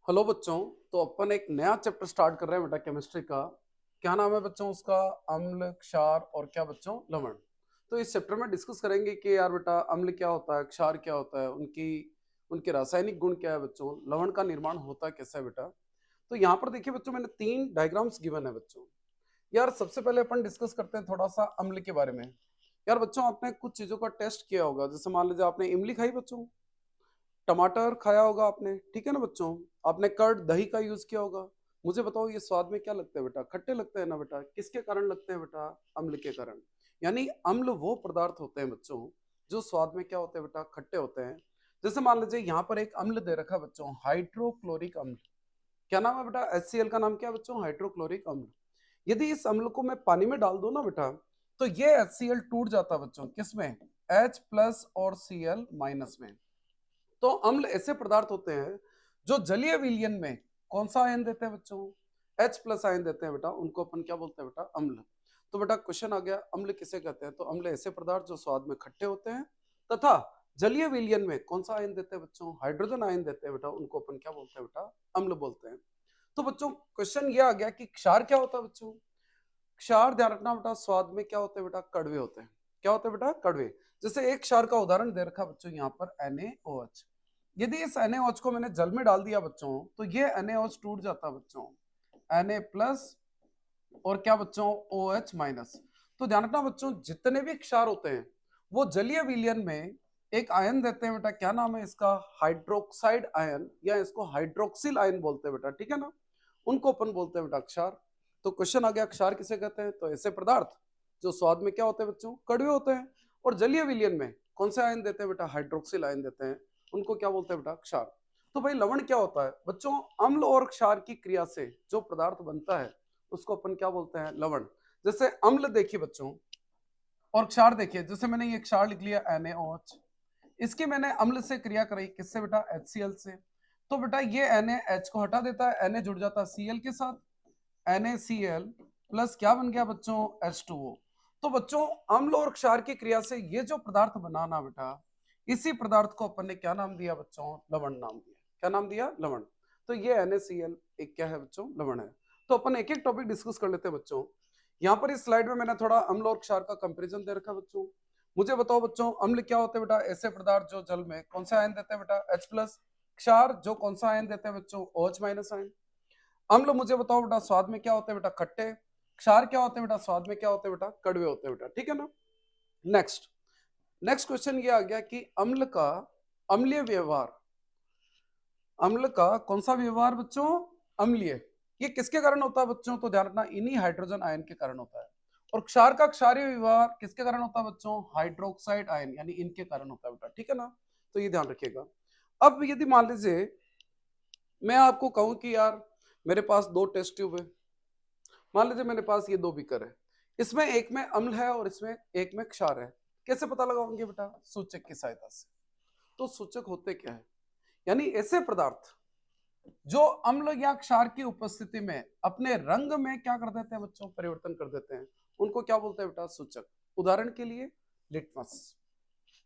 Hello बच्चों। तो अपन एक नया चैप्टर स्टार्ट कर रहे हैं बेटा केमिस्ट्री का। क्या नाम है बच्चों उसका? अम्ल, क्षार और क्या बच्चों, लवण। तो इस चैप्टर में डिस्कस करेंगे कि यार बेटा अम्ल क्या होता है, क्षार क्या होता है, उनकी उनके रासायनिक गुण क्या है बच्चों, लवण का निर्माण होता है कैसा है बेटा। तो यहाँ पर देखिए बच्चों, मैंने 3 डायग्राम्स गिवन है बच्चों। यार सबसे पहले अपन डिस्कस करते हैं थोड़ा सा अम्ल के बारे में। यार बच्चों, आपने कुछ चीजों का टेस्ट किया होगा, जैसे मान लीजिए आपने इमली खाई बच्चों, टमाटर खाया होगा आपने, ठीक है ना बच्चों। आपने कर्ड, दही का यूज किया होगा। मुझे बताओ ये स्वाद में क्या लगता है बेटा? खट्टे लगते हैं ना बेटा। किसके कारण लगते हैं बेटा? अम्ल के कारण। यानी अम्ल वो पदार्थ होते हैं बच्चों जो स्वाद में क्या होते हैं बेटा? खट्टे होते हैं। जैसे मान लीजिए यहाँ पर एक अम्ल दे रखा है बच्चों, हाइड्रोक्लोरिक अम्ल। क्या नाम है बेटा? HCl का नाम क्या है बच्चों? हाइड्रोक्लोरिक अम्ल। यदि इस अम्ल को मैं पानी में डाल दूं ना बेटा, तो ये HCl टूट जाता है बच्चों, किसमें? H+ और Cl- में। तो अम्ल ऐसे पदार्थ होते हैं जो जलीय विलयन में कौन सा आयन देते हैं बच्चों? H+ आयन देते हैं बेटा, उनको अपन क्या बोलते हैं बेटा? अम्ल। तो बेटा क्वेश्चन आ गया, अम्ल किसे कहते हैं? तो अम्ल ऐसे पदार्थ जो स्वाद में खट्टे होते हैं तथा जलीय विलयन में कौन सा आयन देते हैं बच्चों? हाइड्रोजन आयन देते हैं बेटा, उनको अपन क्या बोलते हैं बेटा? अम्ल बोलते हैं। तो बच्चों क्वेश्चन ये आ गया कि क्षार क्या होता है बच्चों। क्षार ध्यान रखना बेटा, स्वाद में क्या होते हैं बेटा? कड़वे होते हैं। क्या होते हैं बेटा? कड़वे। जैसे एक क्षार का उदाहरण दे रखा बच्चों यहाँ पर NaOH। यदि इस NaOH को मैंने जल में डाल दिया बच्चों, तो ये NaOH टूट जाता है बच्चों, Na+ और क्या बच्चों? OH-। तो ध्यान रखना बच्चों, जितने भी क्षार होते हैं वो जलीय विलयन में एक आयन देते हैं बेटा। क्या नाम है इसका? हाइड्रोक्साइड आयन, या इसको हाइड्रोक्सिल आयन बोलते हैं बेटा, ठीक है ना। उनको अपन बोलते हैं बेटा क्षार। तो क्वेश्चन आ गया, क्षार किसे कहते हैं? तो ऐसे पदार्थ जो स्वाद में क्या होते हैं बच्चों? कड़वे होते हैं, और जलीय विलयन में कौन से आयन देते हैं बेटा? हाइड्रोक्सिल आयन देते हैं, उनको क्या बोलते हैं बेटा? क्षार। तो भाई लवण क्या होता है बच्चों? अम्ल और क्षार की क्रिया से जो पदार्थ बनता है उसको अपन क्या बोलते हैं? लवण। जैसे अम्ल देखिए बच्चों, और क्षार देखिए, जैसे मैंने ये क्षार लिख लिया NaOH, इसकी मैंने अम्ल से क्रिया कराई, किससे बेटा? HCl से। तो बेटा ये NaH को हटा देता है, Na जुड़ जाता है Cl के साथ, NaCl प्लस क्या बन गया बच्चों? H2O। तो बच्चों अम्ल और क्षार की क्रिया से ये जो पदार्थ बनाना बेटा, इसी पदार्थ को अपन ने क्या नाम दिया बच्चों? लवण नाम दिया। क्या नाम दिया? लवण। तो ये NaCl एक क्या है बच्चों? लवण है। तो अपन एक एक टॉपिक डिस्कस कर लेते हैं बच्चों। यहाँ पर इस स्लाइड में मैंने थोड़ा अम्ल और क्षार का कंपेरिजन दे रखा है बच्चों। मुझे बताओ बच्चों, अम्ल क्या होते हैं बेटा? ऐसे पदार्थ जो जल में कौन सा आयन देते हैं बेटा? H+। क्षार जो कौन सा आयन देते हैं बच्चों? OH- ion. अम्ल मुझे बताओ बेटा, स्वाद में क्या होते हैं बेटा? खट्टे। क्षार क्या होते हैं बेटा? स्वाद में क्या होते हैं बेटा? कड़वे होते हैं बेटा, ठीक है ना। नेक्स्ट नेक्स्ट क्वेश्चन ये आ गया कि अम्ल का अम्लीय व्यवहार। अम्ल का कौन सा व्यवहार बच्चों? अम्लीय। ये किसके कारण होता है बच्चों? तो ध्यान रखना, इन्हीं हाइड्रोजन आयन के कारण होता है। और क्षार का क्षारीय व्यवहार किसके कारण होता है बच्चों? हाइड्रोक्साइड आयन, यानी इनके कारण होता है बेटा, ठीक है ना। तो ये ध्यान रखिएगा। अब यदि मान लीजिए मैं आपको कहूं कि यार मेरे पास 2 टेस्ट ट्यूब है। मान लीजिए मेरे पास ये 2 बीकर है, इसमें एक में अम्ल है और इसमें एक में क्षार है। कैसे पता लगाओगे बेटा? सूचक की सहायता से। तो सूचक होते क्या है? यानी ऐसे पदार्थ जो अम्ल या क्षार की उपस्थिति में अपने रंग में क्या कर देते हैं बच्चों? परिवर्तन कर देते हैं, उनको क्या बोलते हैं बेटा? सूचक। उदाहरण के लिए लिटमस,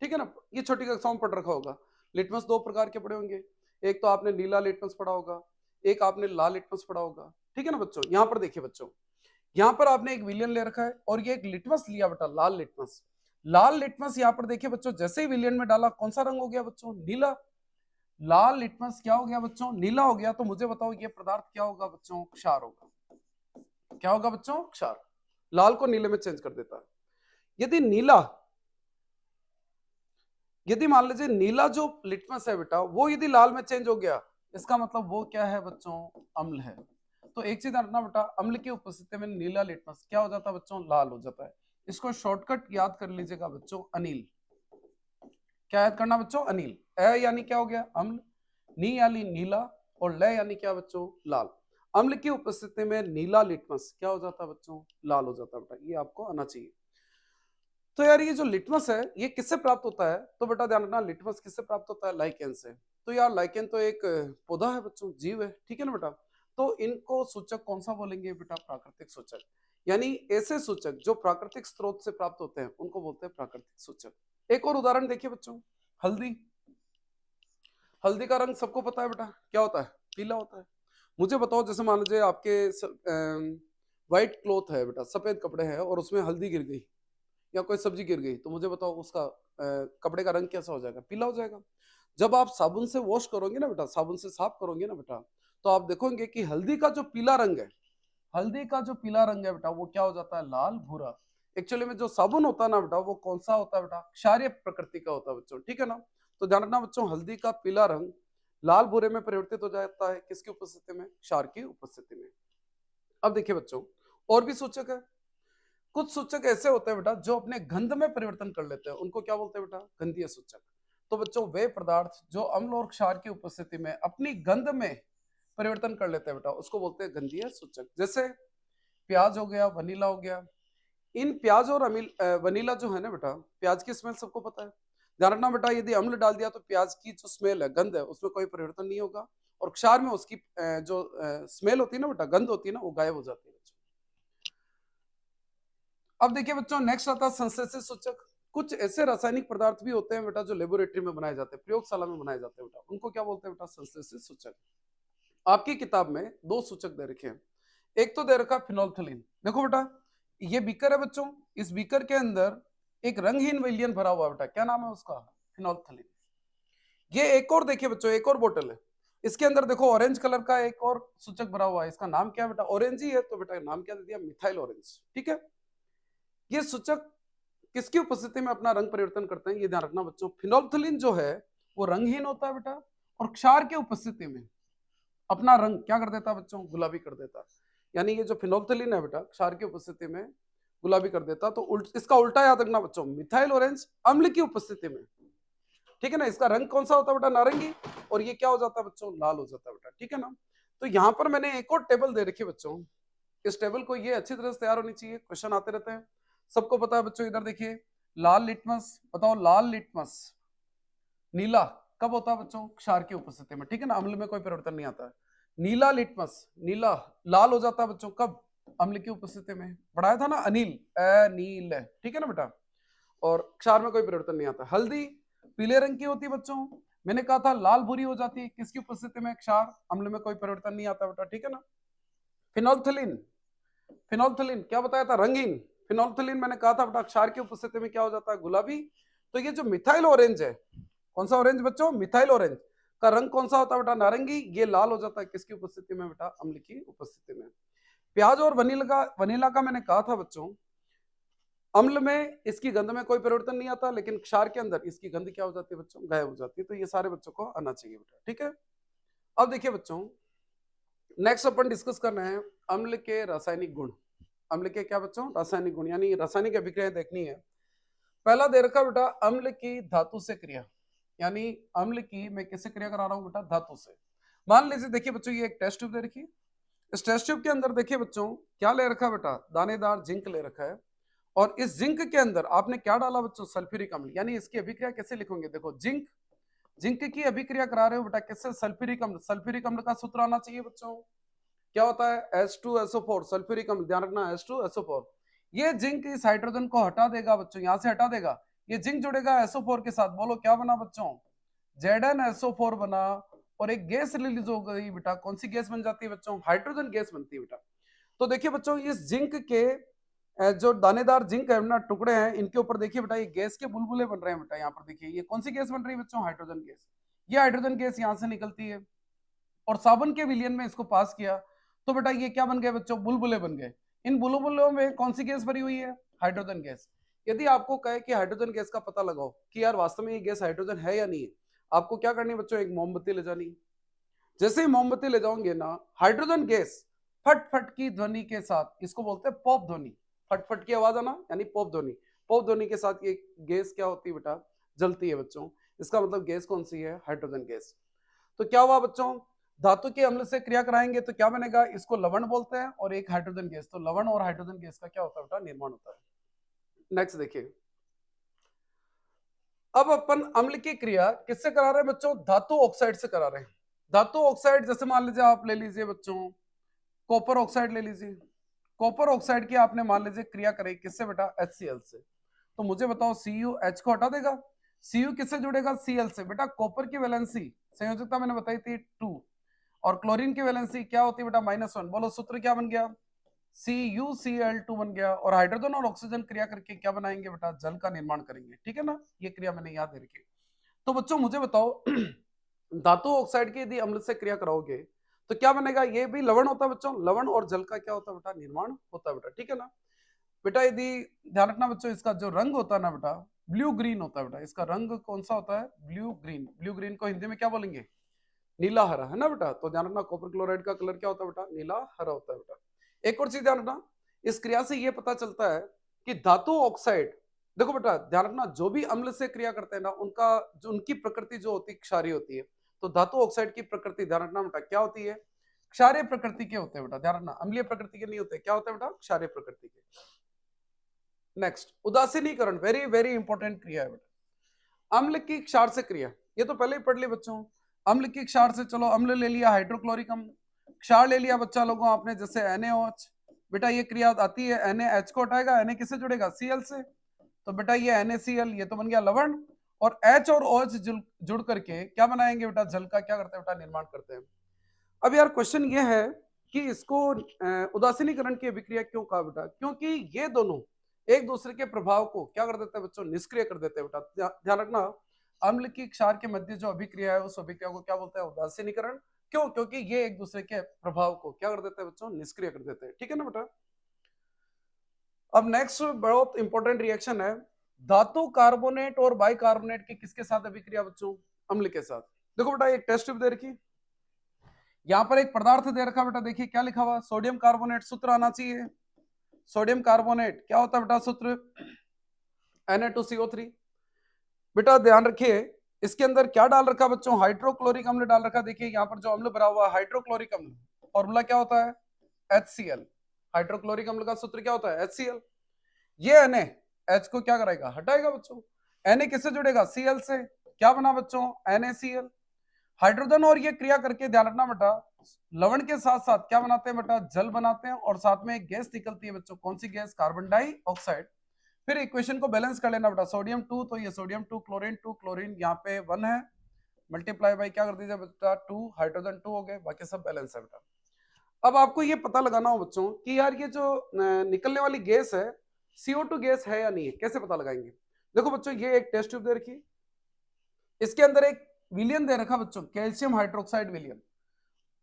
ठीक है ना। ये छोटी कक्षाओं में पढ़ रखा होगा। लिटमस 2 प्रकार के पढ़े होंगे। एक तो आपने नीला लिटमस पढ़ा होगा, एक आपने लाल लिटमस पढ़ा होगा, ठीक है ना बच्चों। यहाँ पर देखिए बच्चों, यहाँ पर आपने एक विलियन ले रखा है और ये एक लिटमस लिया बेटा, लाल लिटमस। लाल लिटमस यहाँ पर देखिए बच्चों, जैसे ही विलियन में डाला कौन सा रंग हो गया बच्चों? नीला। लाल लिटमस क्या हो गया बच्चों? नीला हो गया। तो मुझे बताओ ये पदार्थ क्या होगा बच्चों? क्षार होगा। क्या होगा बच्चों? क्षार। लाल को नीले में चेंज कर देता है। यदि नीला, यदि मान लीजिए नीला जो लिटमस है बेटा, वो यदि लाल में चेंज हो गया, इसका मतलब वो क्या है बच्चों? अम्ल है। तो एक चीज रखना बेटा, अम्ल की उपस्थिति में नीला लिटमस क्या हो जाता है बच्चों? लाल हो जाता है। इसको शॉर्टकट याद कर लीजिएगा बच्चों, अनिल। क्या याद करना बच्चों? अनिल। यानी क्या हो गया? अम्ल। नी यानी नीला, और ल यानी क्या बच्चों? लाल। अम्ल की उपस्थिति में नीला लिटमस क्या हो जाता है बच्चों? लाल हो जाता है बेटा, ये आपको आना चाहिए। तो यार ये जो लिटमस है ये किससे प्राप्त होता है? तो बेटा ध्यान रखना, लिटमस किससे प्राप्त होता है? लाइकेन से। तो यार लाइकेन तो एक पौधा है बच्चों, जीव है, ठीक है ना बेटा। तो इनको सूचक कौन सा बोलेंगे बेटा? प्राकृतिक सूचक। यानी ऐसे सूचक जो प्राकृतिक स्रोत से प्राप्त होते हैं उनको बोलते हैं प्राकृतिक सूचक। एक और उदाहरण देखिए बच्चों, हल्दी। हल्दी का रंग सबको पता है बेटा, क्या होता है? पीला होता है। मुझे बताओ, जैसे मान लीजिए आपके व्हाइट क्लॉथ है बेटा, सफेद कपड़े हैं और उसमें हल्दी गिर गई या कोई सब्जी गिर गई, तो मुझे बताओ उसका कपड़े का रंग कैसा हो जाएगा? पीला हो जाएगा। जब आप साबुन से वॉश करोगे ना बेटा, साबुन से साफ करोगे ना बेटा, तो आप देखोगे कि हल्दी का जो पीला रंग है, हल्दी का जो पीला रंग है बेटा, वो क्या हो जाता है? लाल भूरा। एक्चुअली में जो साबुन होता है ना बेटा, वो कौन सा होता है बेटा? क्षारीय प्रकृति का होता है बच्चों, ठीक है ना। तो ध्यान रखना बच्चों, हल्दी का पीला रंग लाल भूरे में परिवर्तित हो जाता है, किसकी उपस्थिति में? क्षार की उपस्थिति में। अब देखिए बच्चों, और भी सूचक है। कुछ सूचक ऐसे होते हैं बेटा जो अपने गंध में परिवर्तन कर लेते हैं, उनको क्या बोलते हैं बेटा? गंधीय सूचक। तो बच्चों, वे पदार्थ जो अम्ल और क्षार की उपस्थिति में अपनी गंध में परिवर्तन कर लेते हैं बेटा, उसको बोलते हैं गंधीय सूचक। जैसे प्याज हो गया, वनीला हो गया। इन प्याज और वनीला जो है ना बेटा, प्याज की स्मेल सबको पता है। ध्यान रखना बेटा, यदि अम्ल डाल दिया तो प्याज की जो स्मेल है, गंध है, उसमें कोई परिवर्तन नहीं होगा। और क्षार में उसकी जो स्मेल होती है ना बेटा, गंध होती है ना, वो गायब हो जाती है बच्चों। अब देखिए बच्चों, नेक्स्ट आता है संश्लेषित सूचक। कुछ ऐसे रासायनिक पदार्थ भी होते हैं बेटा जो लेबोरेटरी में बनाए जाते हैं, प्रयोगशाला में बनाए जाते हैं बेटा, उनको क्या बोलते हैं बेटा? संश्लेषित सूचक। आपकी किताब में दो सूचक दे रखे हैं। एक तो दे रखा है फिनोल्फ्थलीन। देखो बेटा, ये बीकर है बच्चों, इस बीकर के अंदर एक रंगहीन विलयन भरा हुआ है बेटा, क्या नाम है उसका? फिनोल्फ्थलीन। ये एक और देखिए बच्चों, एक और बोतल है, इसके अंदर देखो ऑरेंज कलर का एक और सूचक भरा हुआ है, इसका नाम क्या है बेटा? ऑरेंज ही है, तो बेटा नाम क्या दे दिया? मिथाइल ऑरेंज, ठीक है। ये सूचक किसकी उपस्थिति में अपना रंग परिवर्तन करते हैं, ये ध्यान रखना बच्चों। फिनोल्फ्थलीन जो है वो रंगहीन होता है बेटा, और क्षार की उपस्थिति में अपना रंग क्या कर देता है बच्चों? गुलाबी कर देता है। यानी ये जो फिनोल्फ्थलीन है बेटा, क्षार की उपस्थिति में गुलाबी कर देता, तो इसका उल्टा याद रखना बच्चों, मिथाइल ऑरेंज अम्ल की उपस्थिति में, ठीक है ना, इसका रंग कौन सा होता है बेटा? नारंगी। और ये क्या हो जाता है बच्चों? लाल हो जाता है बेटा, ठीक है ना। तो यहाँ पर मैंने एक और टेबल दे रखी है बच्चों, इस टेबल को ये अच्छी तरह से तैयार होनी चाहिए, क्वेश्चन आते रहते हैं, सबको पता है बच्चों। इधर देखिए, लाल लिटमस, बताओ लाल लिटमस नीला कब होता है बच्चों? क्षार की उपस्थिति में, ठीक है ना, अम्ल में कोई परिवर्तन नहीं आता है। नीला लिटमस, नीला लाल हो जाता है बच्चों कब? अम्ल की उपस्थिति में। पढ़ाया था ना, अनिल, अनील, ठीक है ना बेटा। और क्षार में कोई परिवर्तन नहीं आता। हल्दी पीले रंग की होती है बच्चों, मैंने कहा था लाल भूरी हो जाती है, किसकी उपस्थिति में? क्षार। अम्ल में कोई परिवर्तन नहीं आता बेटा, ठीक है ना। फिनोल्फ्थलीन, फिनोल्फ्थलीन क्या बताया था? रंगीन। फिनोल्फ्थलीन मैंने कहा था बेटा क्षार की उपस्थिति में क्या हो जाता है? गुलाबी। तो ये जो मिथाइल ऑरेंज है, कौन सा ऑरेंज बच्चों? मिथाइल ऑरेंज का रंग कौन सा होता है बेटा? नारंगी। ये लाल हो जाता है किसकी उपस्थिति में बेटा? अम्ल की उपस्थिति में। प्याज और वनीला का मैंने कहा था बच्चों, अम्ल में इसकी गंध में कोई परिवर्तन नहीं आता, लेकिन क्षार के अंदर इसकी गंध क्या हो जाती है बच्चों? गायब हो जाती है। तो ये सारे बच्चों को आना चाहिए बेटा, ठीक है। अब देखिए बच्चों, नेक्स्ट अपन डिस्कस कर रहे हैं अम्ल के रासायनिक गुण। अम्ल के क्या बच्चों? रासायनिक गुण, यानी रासायनिक अभिक्रिया देखनी है। पहला दे रखा बेटा अम्ल की धातु से क्रिया, यानी अम्ल की मैं किससे क्रिया करा रहा हूं बेटा? धातु से। मान लीजिए देखिए बच्चों, ये एक टेस्ट ट्यूब दे रखी है, इस टेस्ट ट्यूब के अंदर देखिए बच्चों क्या ले रखा है बेटा? दानेदार जिंक ले रखा है। और इस जिंक के अंदर आपने क्या डाला बच्चों? सल्फ्यूरिक अम्ल। यानी इसकी अभिक्रिया कैसे लिखोगे? देखो, जिंक, जिंक की अभिक्रिया करा रहे हो बेटा किससे? सल्फ्यूरिक अम्ल। सल्फ्यूरिक अम्ल का सूत्र आना चाहिए बच्चों, क्या होता है? H2SO4, सल्फ्यूरिक अम्ल, ध्यान रखना H2SO4। ये जिंक इस हाइड्रोजन को हटा देगा बच्चों, यहां से हटा देगा, ये जिंक जुड़ेगा SO4 के साथ, बोलो क्या बना बच्चों? ZnSO4 बना। और एक गैस रिलीज हो गई बेटा, कौन सी गैस बन जाती है बच्चों? हाइड्रोजन गैस बनती है बेटा। तो देखिए बच्चों, इस जिंक के जो दानेदार जिंक है ना, टुकड़े हैं, इनके ऊपर देखिए बेटा ये गैस के बुलबुले बन रहे हैं बेटा। यहाँ पर देखिए ये कौन सी गैस बन रही है बच्चों? Hydrogen gas. ये हाइड्रोजन गैस यहाँ से निकलती है और साबुन के विलयन में इसको पास किया, तो बेटा ये क्या बन गए बच्चों? बुलबुले बन गए। इन बुलबुलों में कौन सी गैस भरी हुई है? Hydrogen gas. यदि आपको कहे कि हाइड्रोजन गैस का पता लगाओ कि यार वास्तव में ये गैस हाइड्रोजन है या नहीं है, आपको क्या करनी है बच्चों? एक मोमबत्ती ले जानी। जैसे ही मोमबत्ती ले जाओगे ना, हाइड्रोजन गैस फट फट की ध्वनि के साथ, इसको बोलते हैं पॉप ध्वनि, फट फट की आवाज आना यानी पॉप ध्वनि। पॉप ध्वनि के साथ ये गैस क्या होती है बेटा? जलती है बच्चों। इसका मतलब गैस कौन सी है? Hydrogen gas. तो क्या हुआ बच्चों? धातु के अम्ल से क्रिया कराएंगे तो क्या बनेगा? इसको लवण बोलते हैं, और एक हाइड्रोजन गैस। तो लवण और हाइड्रोजन गैस का क्या होता है बेटा? निर्माण होता है। नेक्स्ट देखिए, अब अपन अम्ल की क्रिया किससे करा रहे हैं बच्चों? धातु ऑक्साइड से करा रहे हैं। धातु ऑक्साइड जैसे मान लीजिए आप ले लीजिए बच्चों, कॉपर ऑक्साइड ले लीजिए। कॉपर ऑक्साइड की आपने मान लीजिए क्रिया करी किससे बेटा? HCl से। तो मुझे बताओ, CuH को हटा देगा, Cu किससे जुड़ेगा? Cl से। बेटा कॉपर की वैलेंसी संयोजकता मैंने बताई थी 2, और क्लोरीन की वैलेंसी क्या होती है बेटा -1। बोलो सूत्र क्या बन गया, CuCl2 बन गया। और हाइड्रोजन और ऑक्सीजन क्रिया करके क्या बनाएंगे बेटा, जल का निर्माण करेंगे। ठीक है ना, ये क्रिया मैंने याद रखी। तो बच्चों मुझे बताओ धातु ऑक्साइड की यदि अम्ल से क्रिया कराओगे तो क्या बनेगा, ये भी लवण होता है बच्चों, लवण और जल का क्या होता है बेटा, निर्माण होता है बेटा। ठीक है ना बेटा, यदि ध्यान रखना बच्चों, इसका जो रंग होता है ना बेटा, ब्लू ग्रीन होता है बेटा। इसका रंग कौन सा होता है, ब्लू ग्रीन। ब्लू ग्रीन को हिंदी में क्या बोलेंगे, नीला हरा, है ना बेटा। तो ध्यान रखना कॉपर क्लोराइड का कलर क्या होता है बेटा, नीला हरा होता है बेटा। एक और चीज ध्यान रखना, इस क्रिया से ये पता चलता है कि धातु ऑक्साइड, देखो बेटा ध्यान रखना, जो भी अम्ल से क्रिया करते हैं ना, उनका जो उनकी प्रकृति जो होती है क्षारीय होती है। तो धातु ऑक्साइड की प्रकृति ध्यान रखना बेटा क्या होती है, क्षारीय प्रकृति के होते हैं बेटा। ध्यान रखना अम्लीय प्रकृति के नहीं होते, क्या होते हैं बेटा, क्षारीय प्रकृति के। नेक्स्ट, उदासीनीकरण, वेरी वेरी इंपॉर्टेंट क्रिया है बेटा। अम्ल की क्षार से क्रिया, ये तो पहले ही पढ़ ली बच्चों। अम्ल की क्षार से, चलो अम्ल ले लिया हाइड्रोक्लोरिक अम्ल, क्षार ले लिया बच्चा लोगों आपने जैसे NaOH। बेटा ये क्रिया आती है, NaH को हटाएगा, Na किससे जुड़ेगा, Cl से। तो बेटा ये NaCl, ये तो बन गया लवण। और H और OH जुड़ करके क्या बनाएंगे बेटा, जल का क्या करते हैं बेटा, निर्माण करते हैं। अब यार क्वेश्चन ये है कि इसको उदासीनीकरण की अभिक्रिया क्यों कहा बेटा, क्योंकि ये दोनों एक दूसरे के प्रभाव को क्या कर देते हैं बच्चों, निष्क्रिय कर देते हैं बेटा। ध्यान रखना, अम्ल की क्षार के मध्य जो अभिक्रिया है उस अभिक्रिया को क्या बोलते हैं, उदासीनीकरण। क्यों, क्योंकि ये एक दूसरे के प्रभाव को क्या कर देते हैं बच्चों, निष्क्रिय कर देते हैं। ठीक है ना बेटा। अब नेक्स्ट बहुत इंपॉर्टेंट रिएक्शन है, धातु कार्बोनेट और बाइकार्बोनेट की किसके साथ अभिक्रिया बच्चों, अम्ल के साथ। देखो बेटा एक टेस्ट ट्यूब दे रखी, यहां पर एक पदार्थ दे रखा बेटा, देखिए क्या लिखा हुआ, सोडियम कार्बोनेट। सूत्र आना चाहिए, सोडियम कार्बोनेट क्या होता है बेटा, सूत्र Na2CO3। बेटा ध्यान रखिए, इसके अंदर क्या डाल रखा बच्चों, हाइड्रोक्लोरिक अम्ल डाल रखा। देखिए यहाँ पर जो अम्ल भरा हुआ है हाइड्रोक्लोरिक अम्ल, फॉर्मूला क्या होता है, HCl। हाइड्रोक्लोरिक अम्ल का सूत्र क्या होता है, HCl। ये NaH को क्या कराएगा, हटाएगा बच्चों। Na किससे जुड़ेगा, Cl से, क्या बना बच्चों, NaCl। हाइड्रोजन और ये क्रिया करके ध्यान रखना बेटा, लवण के साथ साथ क्या बनाते हैं बेटा, जल बनाते हैं। और साथ में एक गैस निकलती है बच्चों, कौन सी गैस, कार्बन डाइऑक्साइड। फिर इक्वेशन को बैलेंस कर लेना बेटा, सोडियम 2 तो ये सोडियम 2, क्लोरीन 2, क्लोरीन यहाँ पे 1 है, मल्टीप्लाई बाई क्या कर दीजिए बेटा 2, हाइड्रोजन 2 हो गए, बाकी सब बैलेंस है बेटा। अब आपको ये पता लगाना हो बच्चों कि यार ये जो निकलने वाली गैस है CO2 गैस है या नहीं है, कैसे पता लगाएंगे। देखो बच्चों ये एक टेस्ट ट्यूब दे रखी, इसके अंदर एक विलियन दे रखा बच्चों, कैल्शियम हाइड्रोक्साइड विलियन।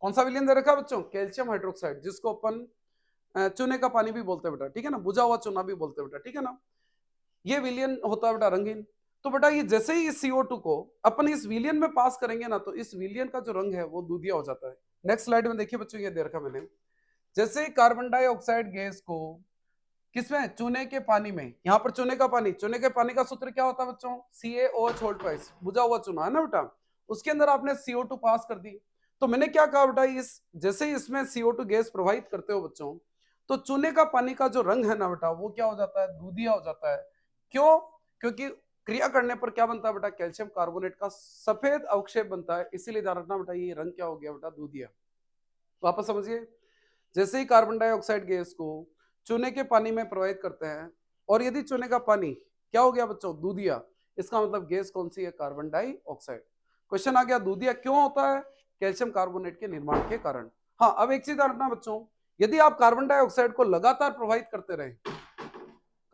कौन सा विलियन दे रखा बच्चों, कैल्शियम हाइड्रोक्साइड, जिसको अपन चूने का पानी भी बोलते हैं बेटा। ठीक है ना, बुझा हुआ चूना भी बोलते हैं बेटा। ठीक है ना, ये विलियन होता है बेटा रंगीन। तो बेटा ये जैसे ही इस CO2 को अपन इस विलियन में पास करेंगे ना, तो इस विलियन का जो रंग है वो दूधिया हो जाता है। नेक्स्ट स्लाइड में देखिए बच्चों, ये दे रखा मैंने, जैसे ही कार्बन डाइऑक्साइड गैस को किसमें, चूने के पानी में, यहाँ पर चूने का पानी, चूने के पानी का सूत्र क्या होता है बच्चों, CaOH, बुझा हुआ चूना है ना बेटा, उसके अंदर आपने CO2 पास कर दी। तो मैंने क्या कहा बेटा, इस जैसे ही इसमें CO2 गैस प्रवाहित करते हो बच्चों, तो चूने का पानी का जो रंग है ना बेटा, वो क्या हो जाता है, दूधिया हो जाता है। क्यों, क्योंकि क्रिया करने पर क्या बनता है बेटा, कैल्शियम कार्बोनेट का सफेद अवक्षेप बनता है, इसीलिए ध्यान रखना बेटा, ये रंग क्या हो गया बेटा, दूधिया। वापस समझिए, जैसे ही कार्बन डाइऑक्साइड गैस को चूने के पानी में प्रवाहित करते हैं, और यदि चूने का पानी क्या हो गया बच्चों, दूधिया, इसका मतलब गैस कौन सी है, कार्बन डाइऑक्साइड। क्वेश्चन आ गया, दूधिया क्यों होता है, कैल्शियम कार्बोनेट के निर्माण के कारण। हाँ, अब एक चीज ध्यान रखना बच्चों, यदि आप कार्बन डाइऑक्साइड को लगातार प्रवाहित करते रहे,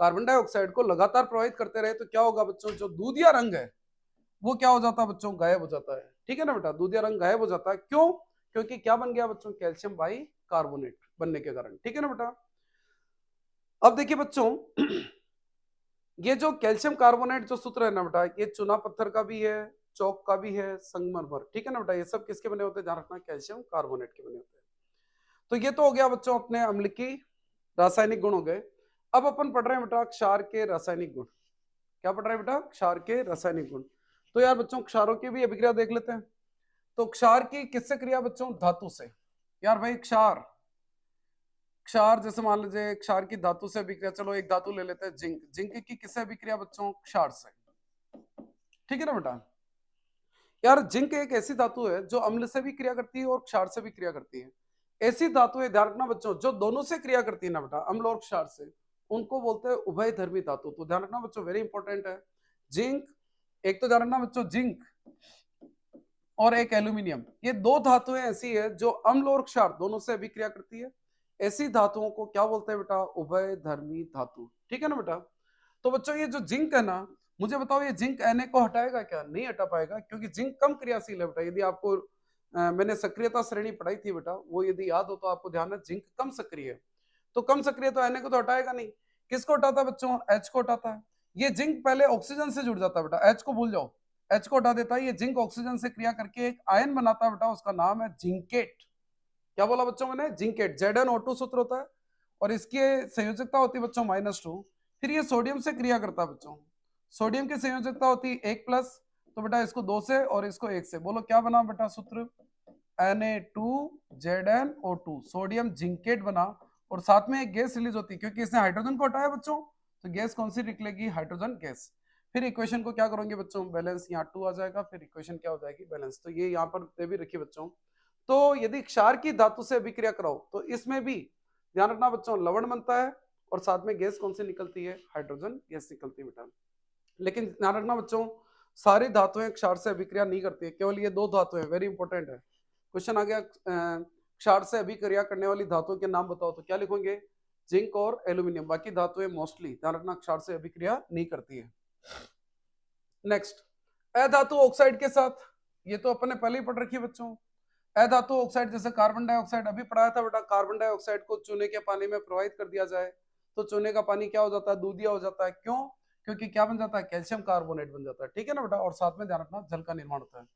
कार्बन डाइऑक्साइड को लगातार प्रवाहित करते रहे, तो क्या होगा बच्चों, जो दूधिया रंग है वो क्या हो जाता है बच्चों, गायब हो जाता है। ठीक है ना बेटा, दूधिया रंग गायब हो जाता है। क्यों, क्योंकि क्या बन गया बच्चों, कैल्शियम बाई कार्बोनेट बनने के कारण। ठीक है ना बेटा। अब देखिए बच्चों ये जो कैल्शियम कार्बोनेट जो सूत्र है ना बेटा, ये चुना पत्थर का भी है, चौक का भी है, संगमरमर। ठीक है ना बेटा, ये सब किसके बने होते हैं, ध्यान रखना, कैल्शियम कार्बोनेट के बने होते हैं। तो ये तो हो गया बच्चों अपने अम्ल की रासायनिक गुण हो गए। अब अपन पढ़ रहे हैं बेटा क्षार के रासायनिक गुण। क्या पढ़ रहे हैं बेटा, क्षार के रासायनिक गुण। तो यार बच्चों क्षारों की भी अभिक्रिया देख लेते हैं। तो क्षार की किससे क्रिया बच्चों, धातु से। यार भाई क्षार, क्षार जैसे मान लीजिए क्षार की धातु से अभिक्रिया, चलो एक धातु ले लेते हैं जिंक, जिंक की किससे अभिक्रिया बच्चों, क्षार से। ठीक है ना बेटा। यार जिंक एक ऐसी धातु है जो अम्ल से भी क्रिया करती है और क्षार से भी क्रिया करती है। ऐसी धातु है, ध्यान रखना बच्चों, जो दोनों से क्रिया करती है ना बेटा, अम्ल और क्षार से, उनको बोलते हैं उभय धर्मी धातु। तो ध्यान रखना बच्चों, वेरी इंपॉर्टेंट है जिंक। एक तो ध्यान रखना बच्चों जिंक, और एक एल्यूमिनियम, ये दो धातुएं ऐसी है जो अम्ल और क्षार दोनों से अभिक्रिया करती है। ऐसी धातुओं को क्या बोलते हैं बेटा? उभय धर्मी धातु। ठीक है ना बेटा? तो बच्चों ये जो जिंक है ना, मुझे बताओ ये जिंक Na को हटाएगा क्या? नहीं हटा पाएगा, क्योंकि जिंक कम क्रियाशील है बेटा। यदि आपको मैंने सक्रियता श्रेणी पढ़ाई थी बेटा, वो यदि याद हो तो आपको ध्यान है, जिंक कम सक्रिय है। तो कम सक्रिय तो Na को तो हटाएगा नहीं। किसको हटाता है बच्चों? H को हटाता है। ये जिंक पहले ऑक्सीजन से जुड़ जाता है बेटा, H को भूल जाओ, H को हटा देता है। ये जिंक ऑक्सीजन से क्रिया करके एक आयन बनाता है बेटा, उसका नाम है जिंकेट। क्या बोला बच्चों मैंने? जिंकेट। ZnO2 सूत्र होता है और इसकी संयोजकता होती है बच्चों -2। फिर ये सोडियम से क्रिया करता है बच्चों। सोडियम की संयोजकता होती है 1+, तो बेटा इसको 2 से और इसको 1 से। बोलो क्या बना बेटा सूत्र? Na2ZnO2, सोडियम जिंकेट बना। और साथ में एक गैस रिलीज होती है, क्योंकि इसने हाइड्रोजन को हटाया बच्चों, तो गैस कौन सी निकलेगी? Hydrogen gas. फिर इक्वेशन को क्या करोगे बच्चों? बैलेंस। यहाँ 2 आ जाएगा, फिर इक्वेशन क्या हो जाएगी? बैलेंस। तो ये यहाँ पर भी रखिए बच्चों। तो यदि क्षार की धातु से अभिक्रिया कराओ तो इसमें भी ध्यान रखना बच्चों, लवण बनता है और साथ में गैस कौन सी निकलती है? हाइड्रोजन गैस निकलती है बेटा। लेकिन ध्यान रखना बच्चों, सारी धातुएं क्षार से अभिक्रिया नहीं करती है, केवल ये दो धातुएं। वेरी इंपॉर्टेंट है। क्वेश्चन आ गया, क्षार से अभिक्रिया करने वाली धातुओं के नाम बताओ, तो क्या लिखोगे? जिंक और एल्यूमिनियम। बाकी धातुएं मोस्टली ध्यान रखना क्षार से अभिक्रिया नहीं करती है। नेक्स्ट, अधातु ऑक्साइड के साथ, ये तो अपन ने पहले ही पढ़ रखी है बच्चों। अधातु ऑक्साइड जैसे कार्बन डाइऑक्साइड, अभी पढ़ाया था बेटा। कार्बन डाइऑक्साइड को चूने के पानी में प्रवाहित कर दिया जाए तो चूने का पानी क्या हो जाता है? दूधिया हो जाता है। क्यों? क्योंकि क्या बन जाता है? कैल्शियम कार्बोनेट बन जाता है। ठीक है ना बेटा? और साथ में ध्यान रखना जल का निर्माण होता है।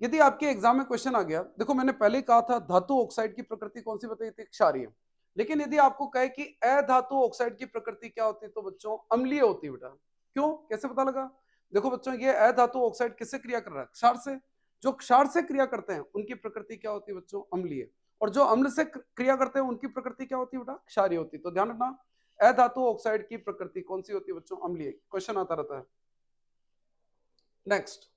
यदि आपके एग्जाम में क्वेश्चन आ गया, देखो मैंने पहले ही कहा था धातु ऑक्साइड की प्रकृति कौन सी बताई थी? क्षारीय। लेकिन यदि आपको कहे कि अधातु ऑक्साइड की प्रकृति क्या होती है, तो बच्चों अम्लीय होती है बेटा। क्यों? कैसे पता लगा? देखो बच्चों, ये अधातु ऑक्साइड किससे क्रिया कर रहा है? क्षार से। जो क्षार से क्रिया करते हैं उनकी प्रकृति क्या होती है बच्चों? अम्लीय। और जो अम्ल से क्रिया करते हैं उनकी प्रकृति क्या होती है बेटा? क्षारीय होती है। तो ध्यान रखना, अधातु ऑक्साइड की प्रकृति कौन सी होती है बच्चों? अम्लीय। क्वेश्चन आता रहता है। नेक्स्ट,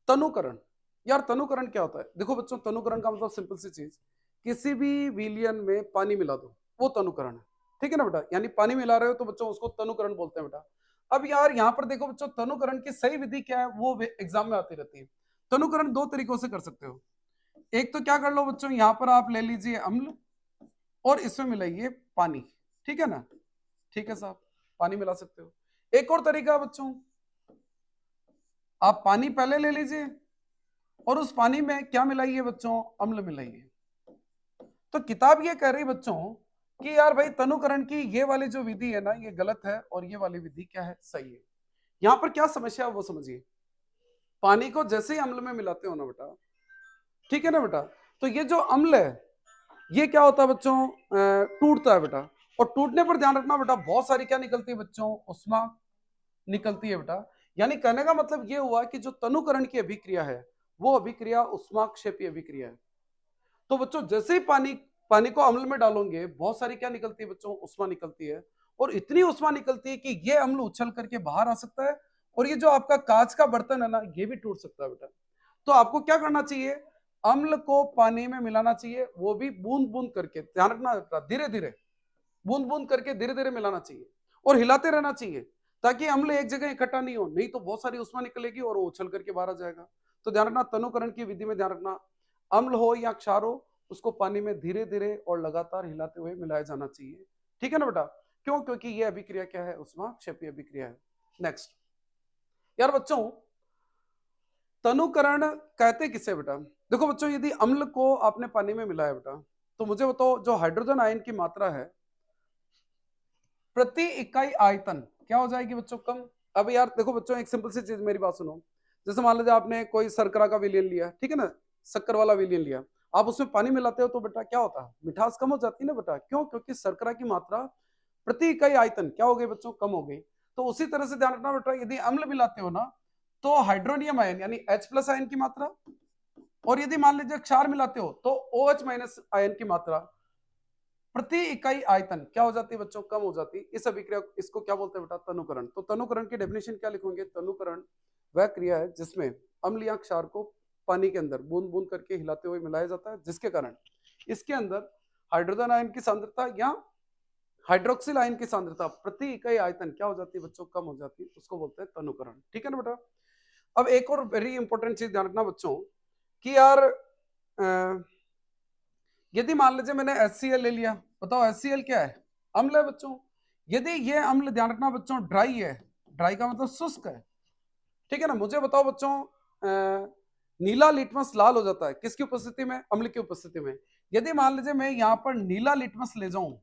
तनुकरण। यार तनुकरण क्या होता है? देखो बच्चों, तनुकरण का मतलब सिंपल सी चीज, किसी भी विलयन में पानी मिला दो, वो तनुकरण है। ठीक है ना बेटा? यानी पानी मिला रहे हो तो बच्चों उसको तनुकरण बोलते हैं बेटा। अब यार यहाँ पर देखो बच्चों, तनुकरण की सही विधि क्या है वो एग्जाम में आती रहती है। तनुकरण दो तरीकों से कर सकते हो। एक तो क्या कर लो बच्चों, यहाँ पर आप ले लीजिए अम्ल और इसमें मिलाइए पानी। ठीक है ना? ठीक है साहब, पानी मिला सकते हो। एक और तरीका है बच्चों, आप पानी पहले ले लीजिए और उस पानी में क्या मिलाइए बच्चों? अम्ल मिलाइए। तो किताब ये कह रही बच्चों कि यार भाई तनुकरण की ये वाली जो विधि है ना, ये गलत है और ये वाली विधि क्या है? सही है। यहां पर क्या समस्या है वो समझिए। पानी को जैसे ही अम्ल में मिलाते हो ना बेटा, ठीक है ना बेटा, तो ये जो अम्ल है ये क्या होता है बच्चों? टूटता है बेटा। और टूटने पर ध्यान रखना बेटा, बहुत सारी क्या निकलती है बच्चों? उष्मा निकलती है बेटा। यानी कहने का मतलब ये हुआ कि जो तनुकरण की अभिक्रिया है वो अभिक्रिया उष्माक्षेपी अभिक्रिया है। तो बच्चों जैसे ही पानी पानी को अम्ल में डालोगे, बहुत सारी क्या निकलती है बच्चों? उष्मा निकलती है। और इतनी उष्मा निकलती है कि ये अम्ल उछल करके बाहर आ सकता है और ये जो आपका कांच का बर्तन है ना, ये भी टूट सकता है बेटा। तो आपको क्या करना चाहिए? अम्ल को पानी में मिलाना चाहिए, वो भी बूंद बूंद करके। ध्यान रखना बेटा, धीरे धीरे बूंद बूंद करके धीरे धीरे मिलाना चाहिए और हिलाते रहना चाहिए, ताकि अम्ल एक जगह इकट्ठा नहीं हो, नहीं तो बहुत सारी उष्मा निकलेगी और वो उछल करके बाहर आ जाएगा। तो ध्यान रखना, तनुकरण की विधि में ध्यान रखना, अम्ल हो या क्षार हो, उसको पानी में धीरे धीरे और लगातार हिलाते हुए मिलाया जाना चाहिए। ठीक है ना बेटा? क्यों? क्योंकि ये अभिक्रिया क्या है? उष्माक्षेपी अभिक्रिया है। नेक्स्ट, यार बच्चों तनुकरण कहते किसे बेटा? देखो बच्चों, यदि अम्ल को आपने पानी में मिलाया बेटा, तो मुझे बताओ जो हाइड्रोजन आयन की मात्रा है प्रति इकाई आयतन क्या हो जाएगी बच्चों? कम। अब यार देखो बच्चों, एक सिंपल सी चीज, मेरी बात सुनो। जैसे मान लीजिए आपने कोई शर्करा का विलयन लिया, ठीक है ना, शक्कर वाला विलयन लिया, आप उसमें पानी मिलाते हो तो बेटा क्या होता है? मिठास कम हो जाती है ना बेटा। क्यों? क्योंकि शर्करा की मात्रा प्रति इकाई आयतन क्या हो गई बच्चों? कम हो गई। तो उसी तरह से ध्यान रखना बेटा, यदि अम्ल मिलाते हो ना, तो हाइड्रोनियम आयन यानी H+ आयन की मात्रा, और यदि मान लीजिए क्षार मिलाते हो तो OH- आयन की मात्रा प्रति इकाई आयतन क्या हो जाती है बच्चों? कम हो जाती है। इस अभिक्रिया, इसको क्या बोलते हैं बेटा? तनुकरण। तो तनुकरण की डेफिनेशन क्या लिखोगे? तनुकरण वह क्रिया है जिसमें अम्ल या क्षार को पानी के अंदर बूंद बूंद करके हिलाते हुए मिलाया जाता है, जिसके कारण इसके अंदर हाइड्रोजन आयन की सांद्रता या हाइड्रोक्सिल आयन की सांद्रता प्रति इकाई आयतन क्या हो जाती है बच्चों? कम हो जाती है। उसको बोलते हैं तनुकरण। ठीक है ना बेटा? अब एक और वेरी इंपॉर्टेंट चीज ध्यान रखना बच्चों कि यार यदि मान लीजिए मैंने HCl ले लिया, बताओ HCl क्या है? अम्ल है बच्चों। यदि ये अम्ल ध्यान रखना बच्चों ड्राई है, ड्राई का मतलब शुष्क है, ठीक है ना। मुझे बताओ बच्चों नीला लिटमस लाल हो जाता है किसकी उपस्थिति में? अम्ल की उपस्थिति में। यदि मान लीजिए मैं यहाँ पर नीला लिटमस ले जाऊं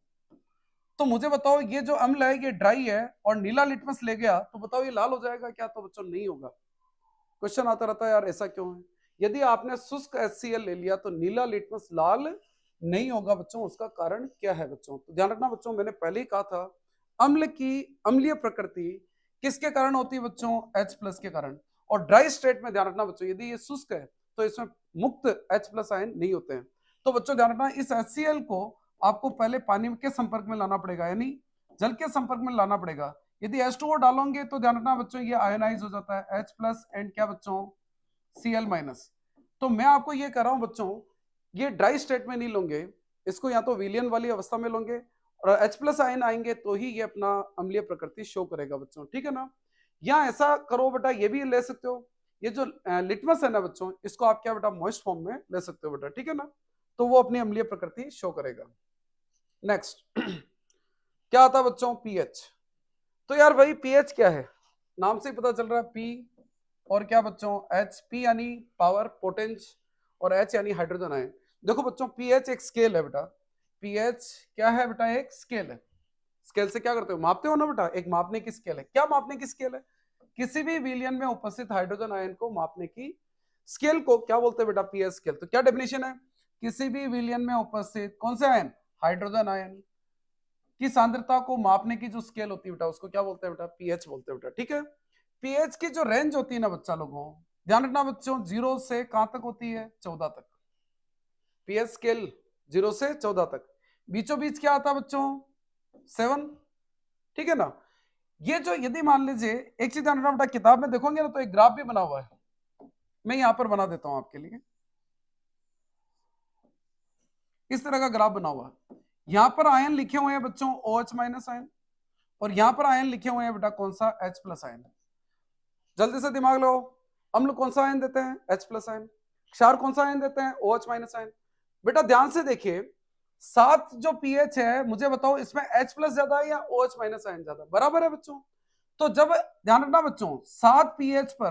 तो मुझे बताओ ये जो अम्ल है ये ड्राई है और नीला लिटमस ले गया तो बताओ ये लाल हो जाएगा क्या? तो बच्चों नहीं होगा। क्वेश्चन आता रहता है यार ऐसा क्यों है? यदि आपने शुष्क HCl ले लिया तो नीला लिटमस लाल नहीं होगा बच्चों। उसका कारण क्या है बच्चों? तो ध्यान रखना बच्चों, मैंने पहले ही कहा था अम्ल की अम्लीय प्रकृति किसके कारण होती है बच्चों? H+ के कारण। और ड्राई स्टेट में ध्यान रखना बच्चों यदि ये शुष्क है तो इसमें मुक्त H+ आयन नहीं होते हैं। तो बच्चों ध्यान रखना इस HCl को आपको पहले पानी के संपर्क में लाना पड़ेगा, यानी जल के संपर्क में लाना पड़ेगा। यदि H2O डालोगे तो ध्यान रखना बच्चों ये आयोनाइज हो जाता है H+ एंड क्या बच्चों? Cl-। तो मैं आपको ये कह रहा हूं बच्चों ये ड्राई स्टेट में नहीं लोगे, इसको या तो विलियन वाली अवस्था में लोगे और H+ आयन आएंगे तो ही ये अपना अम्लीय प्रकृति शो करेगा बच्चों, ठीक है ना। या ऐसा करो बेटा, ये भी ले सकते हो, ये जो लिटमस है ना बच्चों इसको आप क्या बेटा मॉइस्ट फॉर्म में ले सकते हो बेटा, ठीक है ना। तो वो अपनी अम्लीय प्रकृति शो करेगा। नेक्स्ट क्या आता है बच्चों? पीएच। तो यार भाई पीएच क्या है? नाम से ही पता चल रहा है पी और क्या बच्चों? एच। पी यानी पावर पोटेंस और एच यानी हाइड्रोजन आयन। देखो बच्चों पीएच एक स्केल है बेटा। पीएच क्या है बेटा? एक स्केल है। स्केल से क्या करते हो? मापते हो ना बेटा, एक मापने की स्केल है। क्या मापने की स्केल है? किसी भी विलियन में उपस्थित हाइड्रोजन आयन को मापने की स्केल को क्या बोलते हैं बेटा? PH scale. तो क्या डेफिनेशन है? किसी भी विलियन में उपस्थित कौन से आयन? हाइड्रोजन आयन की सांद्रता को मापने की जो स्केल होती है बेटा उसको क्या बोलते हैं बेटा? पीएच बोलते हैं बेटा, ठीक है। पीएच की जो रेंज होती है ना बच्चा लोगों, ध्यान रखना बच्चों 0 से कहां तक होती है? 14 तक। पीएच स्केल 0 से 14 तक। बीचों बीच क्या आता है बच्चों? 7, ठीक है ना। ये जो यदि मान लीजिए एक चीज ध्यान रखना बेटा, किताब में देखोगे ना तो एक ग्राफ भी बना हुआ है, मैं यहां पर बना देता हूं आपके लिए। इस तरह का ग्राफ बना हुआ है। यहां पर आयन लिखे हुए हैं बच्चों OH- आयन और यहां पर आयन लिखे हुए हैं बेटा कौन सा? H+ ion. जल्दी से दिमाग लगाओ, अम्ल कौन सा आयन देते हैं? H+ ion. क्षार कौन सा आयन देते हैं? OH- ion. बेटा ध्यान से देखिए 7 जो पीएच है मुझे बताओ इसमें H+ ज्यादा है या OH- आयन ज्यादा? बराबर है बच्चों। तो जब ध्यान रखना बच्चों 7 पीएच पर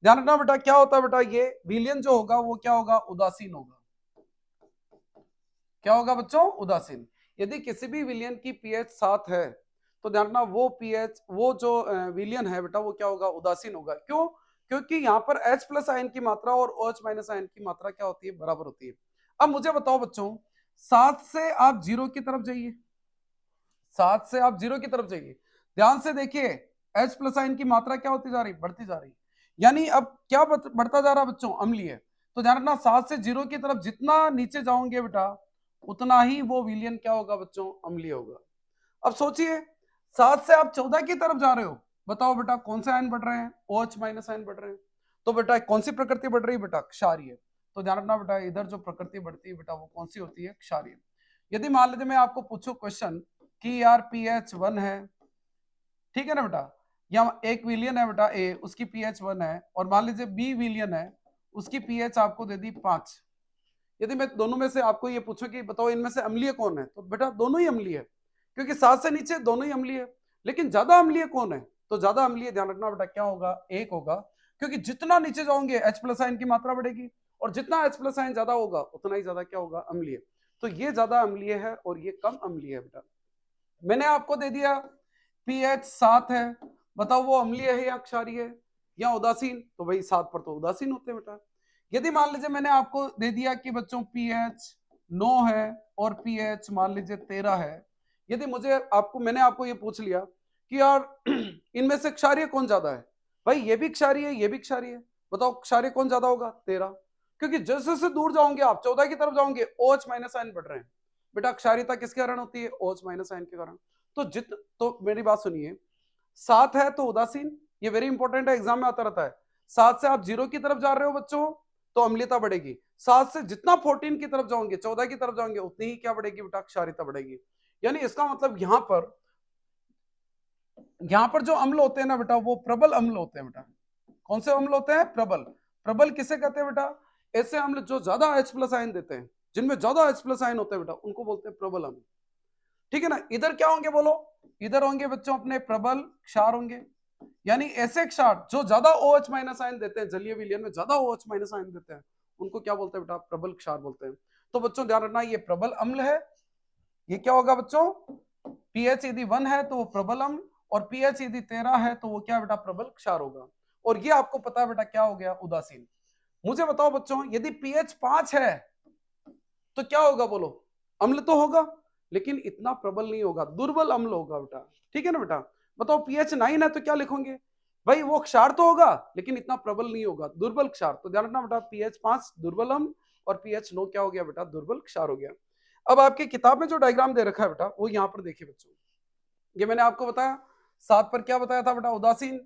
ध्यान रखना बेटा क्या होता है बेटा? ये विलियन जो होगा वो क्या होगा? उदासीन होगा। क्या होगा बच्चों? उदासीन। यदि किसी भी विलियन की पीएच 7 है तो ध्यान रखना वो पीएच वो जो विलियन है बेटा वो क्या होगा? उदासीन होगा। क्यों? क्योंकि यहाँ पर H+ आयन की मात्रा और OH- आयन की मात्रा क्या होती है? बराबर होती है। अब मुझे बताओ बच्चों 7 से आप 0 की तरफ जाइए, 7 से आप 0 की तरफ जाइए, ध्यान से देखिए H+ आयन की मात्रा क्या होती जा रही? बढ़ती जा रही। यानी अब क्या बढ़ता जा रहा बच्चों? अम्लीय। तो ध्यान रखना 7 से 0 की तरफ जितना नीचे जाओगे बेटा उतना ही वो विलियन क्या होगा बच्चों? अम्लीय होगा। अब सोचिए 7 से आप 14 की तरफ जा रहे हो, बताओ बेटा कौन से आयन बढ़ रहे हैं? OH- आयन बढ़ रहे हैं। तो बेटा कौन सी प्रकृति बढ़ रही है बेटा? क्षारीय। तो ध्यान रखना बेटा इधर जो प्रकृति बढ़ती है बेटा वो कौन सी होती है? क्षारीय। यदि मान लीजिए मैं आपको पूछूं क्वेश्चन कि यार pH 1 है, ठीक है ना बेटा, या एक विलियन है बेटा ए, उसकी pH 1 है और मान लीजिए बी विलियन है उसकी pH आपको दे दी 5। यदि मैं दोनों में से आपको ये पूछूं कि बताओ इनमें से अम्लीय कौन है, तो बेटा दोनों ही अम्लीय है क्योंकि 7 से नीचे दोनों ही अम्लीय है। लेकिन ज्यादा अम्लीय कौन है? तो ज्यादा अम्लीय ध्यान रखना बेटा क्या होगा? एक होगा, क्योंकि जितना नीचे जाओगे H+ आयन की मात्रा बढ़ेगी और जितना H+ आयन ज्यादा होगा उतना ही ज्यादा क्या होगा? अम्लीय। तो ये ज्यादा अम्लीय है और ये कम अम्लीय है बेटा। मैंने आपको दे दिया pH 7 है, बताओ वो अम्लीय है या क्षारीय है या उदासीन? तो भाई 7 पर तो उदासीन होते हैं बेटा। यदि मान लीजिए मैंने आपको दे दिया कि बच्चों pH 9 है और pH मान लीजिए 13 है, यदि मैंने आपको ये पूछ लिया कि यार इनमें से क्षारीय कौन ज्यादा है? भाई ये भी क्षारीय है ये भी क्षारीय है, बताओ क्षारीय कौन ज्यादा होगा? 13। क्योंकि जैसे जैसे दूर जाओगे आप 14 की तरफ जाओगे OH- आयन बढ़ रहे हैं बेटा। क्षारीयता किसके कारण होती है? OH- आयन के कारण। तो मेरी बात सुनिए, 7 है तो उदासीन, ये वेरी इंपॉर्टेंट है, एग्जाम में आता रहता है। 7 से आप 0 की तरफ जा रहे हो बच्चों तो अम्लीयता बढ़ेगी। 7 से जितना 14 की तरफ जाओगे 14 की तरफ जाओगे उतनी ही क्या बढ़ेगी बेटा? क्षारीयता बढ़ेगी। यानी इसका मतलब यहां पर जो अम्ल होते हैं ना बेटा वो प्रबल अम्ल होते हैं बेटा। कौन से अम्ल होते हैं? प्रबल। प्रबल किसे कहते हैं बेटा? ऐसे अम्ल जो ज्यादा H प्लस आयन देते हैं, जिनमें ज्यादा H प्लस आयन होते हैं बेटा, उनको बोलते हैं प्रबल अम्ल। ठीक है ना? इधर क्या होंगे बोलो? इधर होंगे बच्चों अपने प्रबल क्षार होंगे, यानी ऐसे क्षार जो ज्यादा OH माइनस आयन देते हैं, जलीय विलयन में ज्यादा OH माइनस आयन देते हैं, उनको क्या बोलते हैं बेटा? प्रबल क्षार बोलते हैं। तो बच्चों ध्यान रखना, ये प्रबल अम्ल है। ये क्या होगा बच्चों? पीएच यदि 1 है तो वो प्रबल अम्ल, और पीएच यदि 13 है तो वो क्या बेटा? प्रबल क्षार होगा। और ये आपको पता है बेटा क्या हो गया? उदासीन। मुझे बताओ बच्चों, यदि पीएच 5 है तो क्या होगा बोलो? अम्ल तो होगा, लेकिन इतना प्रबल नहीं होगा, दुर्बल अम्ल होगा बेटा। ठीक है ना बेटा? बताओ पीएच 9 है तो क्या लिखोगे भाई? वो क्षार तो होगा, लेकिन इतना प्रबल नहीं होगा, दुर्बल क्षार। तो ध्यान रखना बेटा, पीएच 5 दुर्बल अम्ल और पीएच 9 क्या हो गया बेटा? दुर्बल क्षार हो गया। अब आपकी किताब में जो डायग्राम दे रखा है बेटा, वो यहाँ पर देखिए बच्चों। ये मैंने आपको बताया 7 पर क्या बताया था बेटा? उदासीन।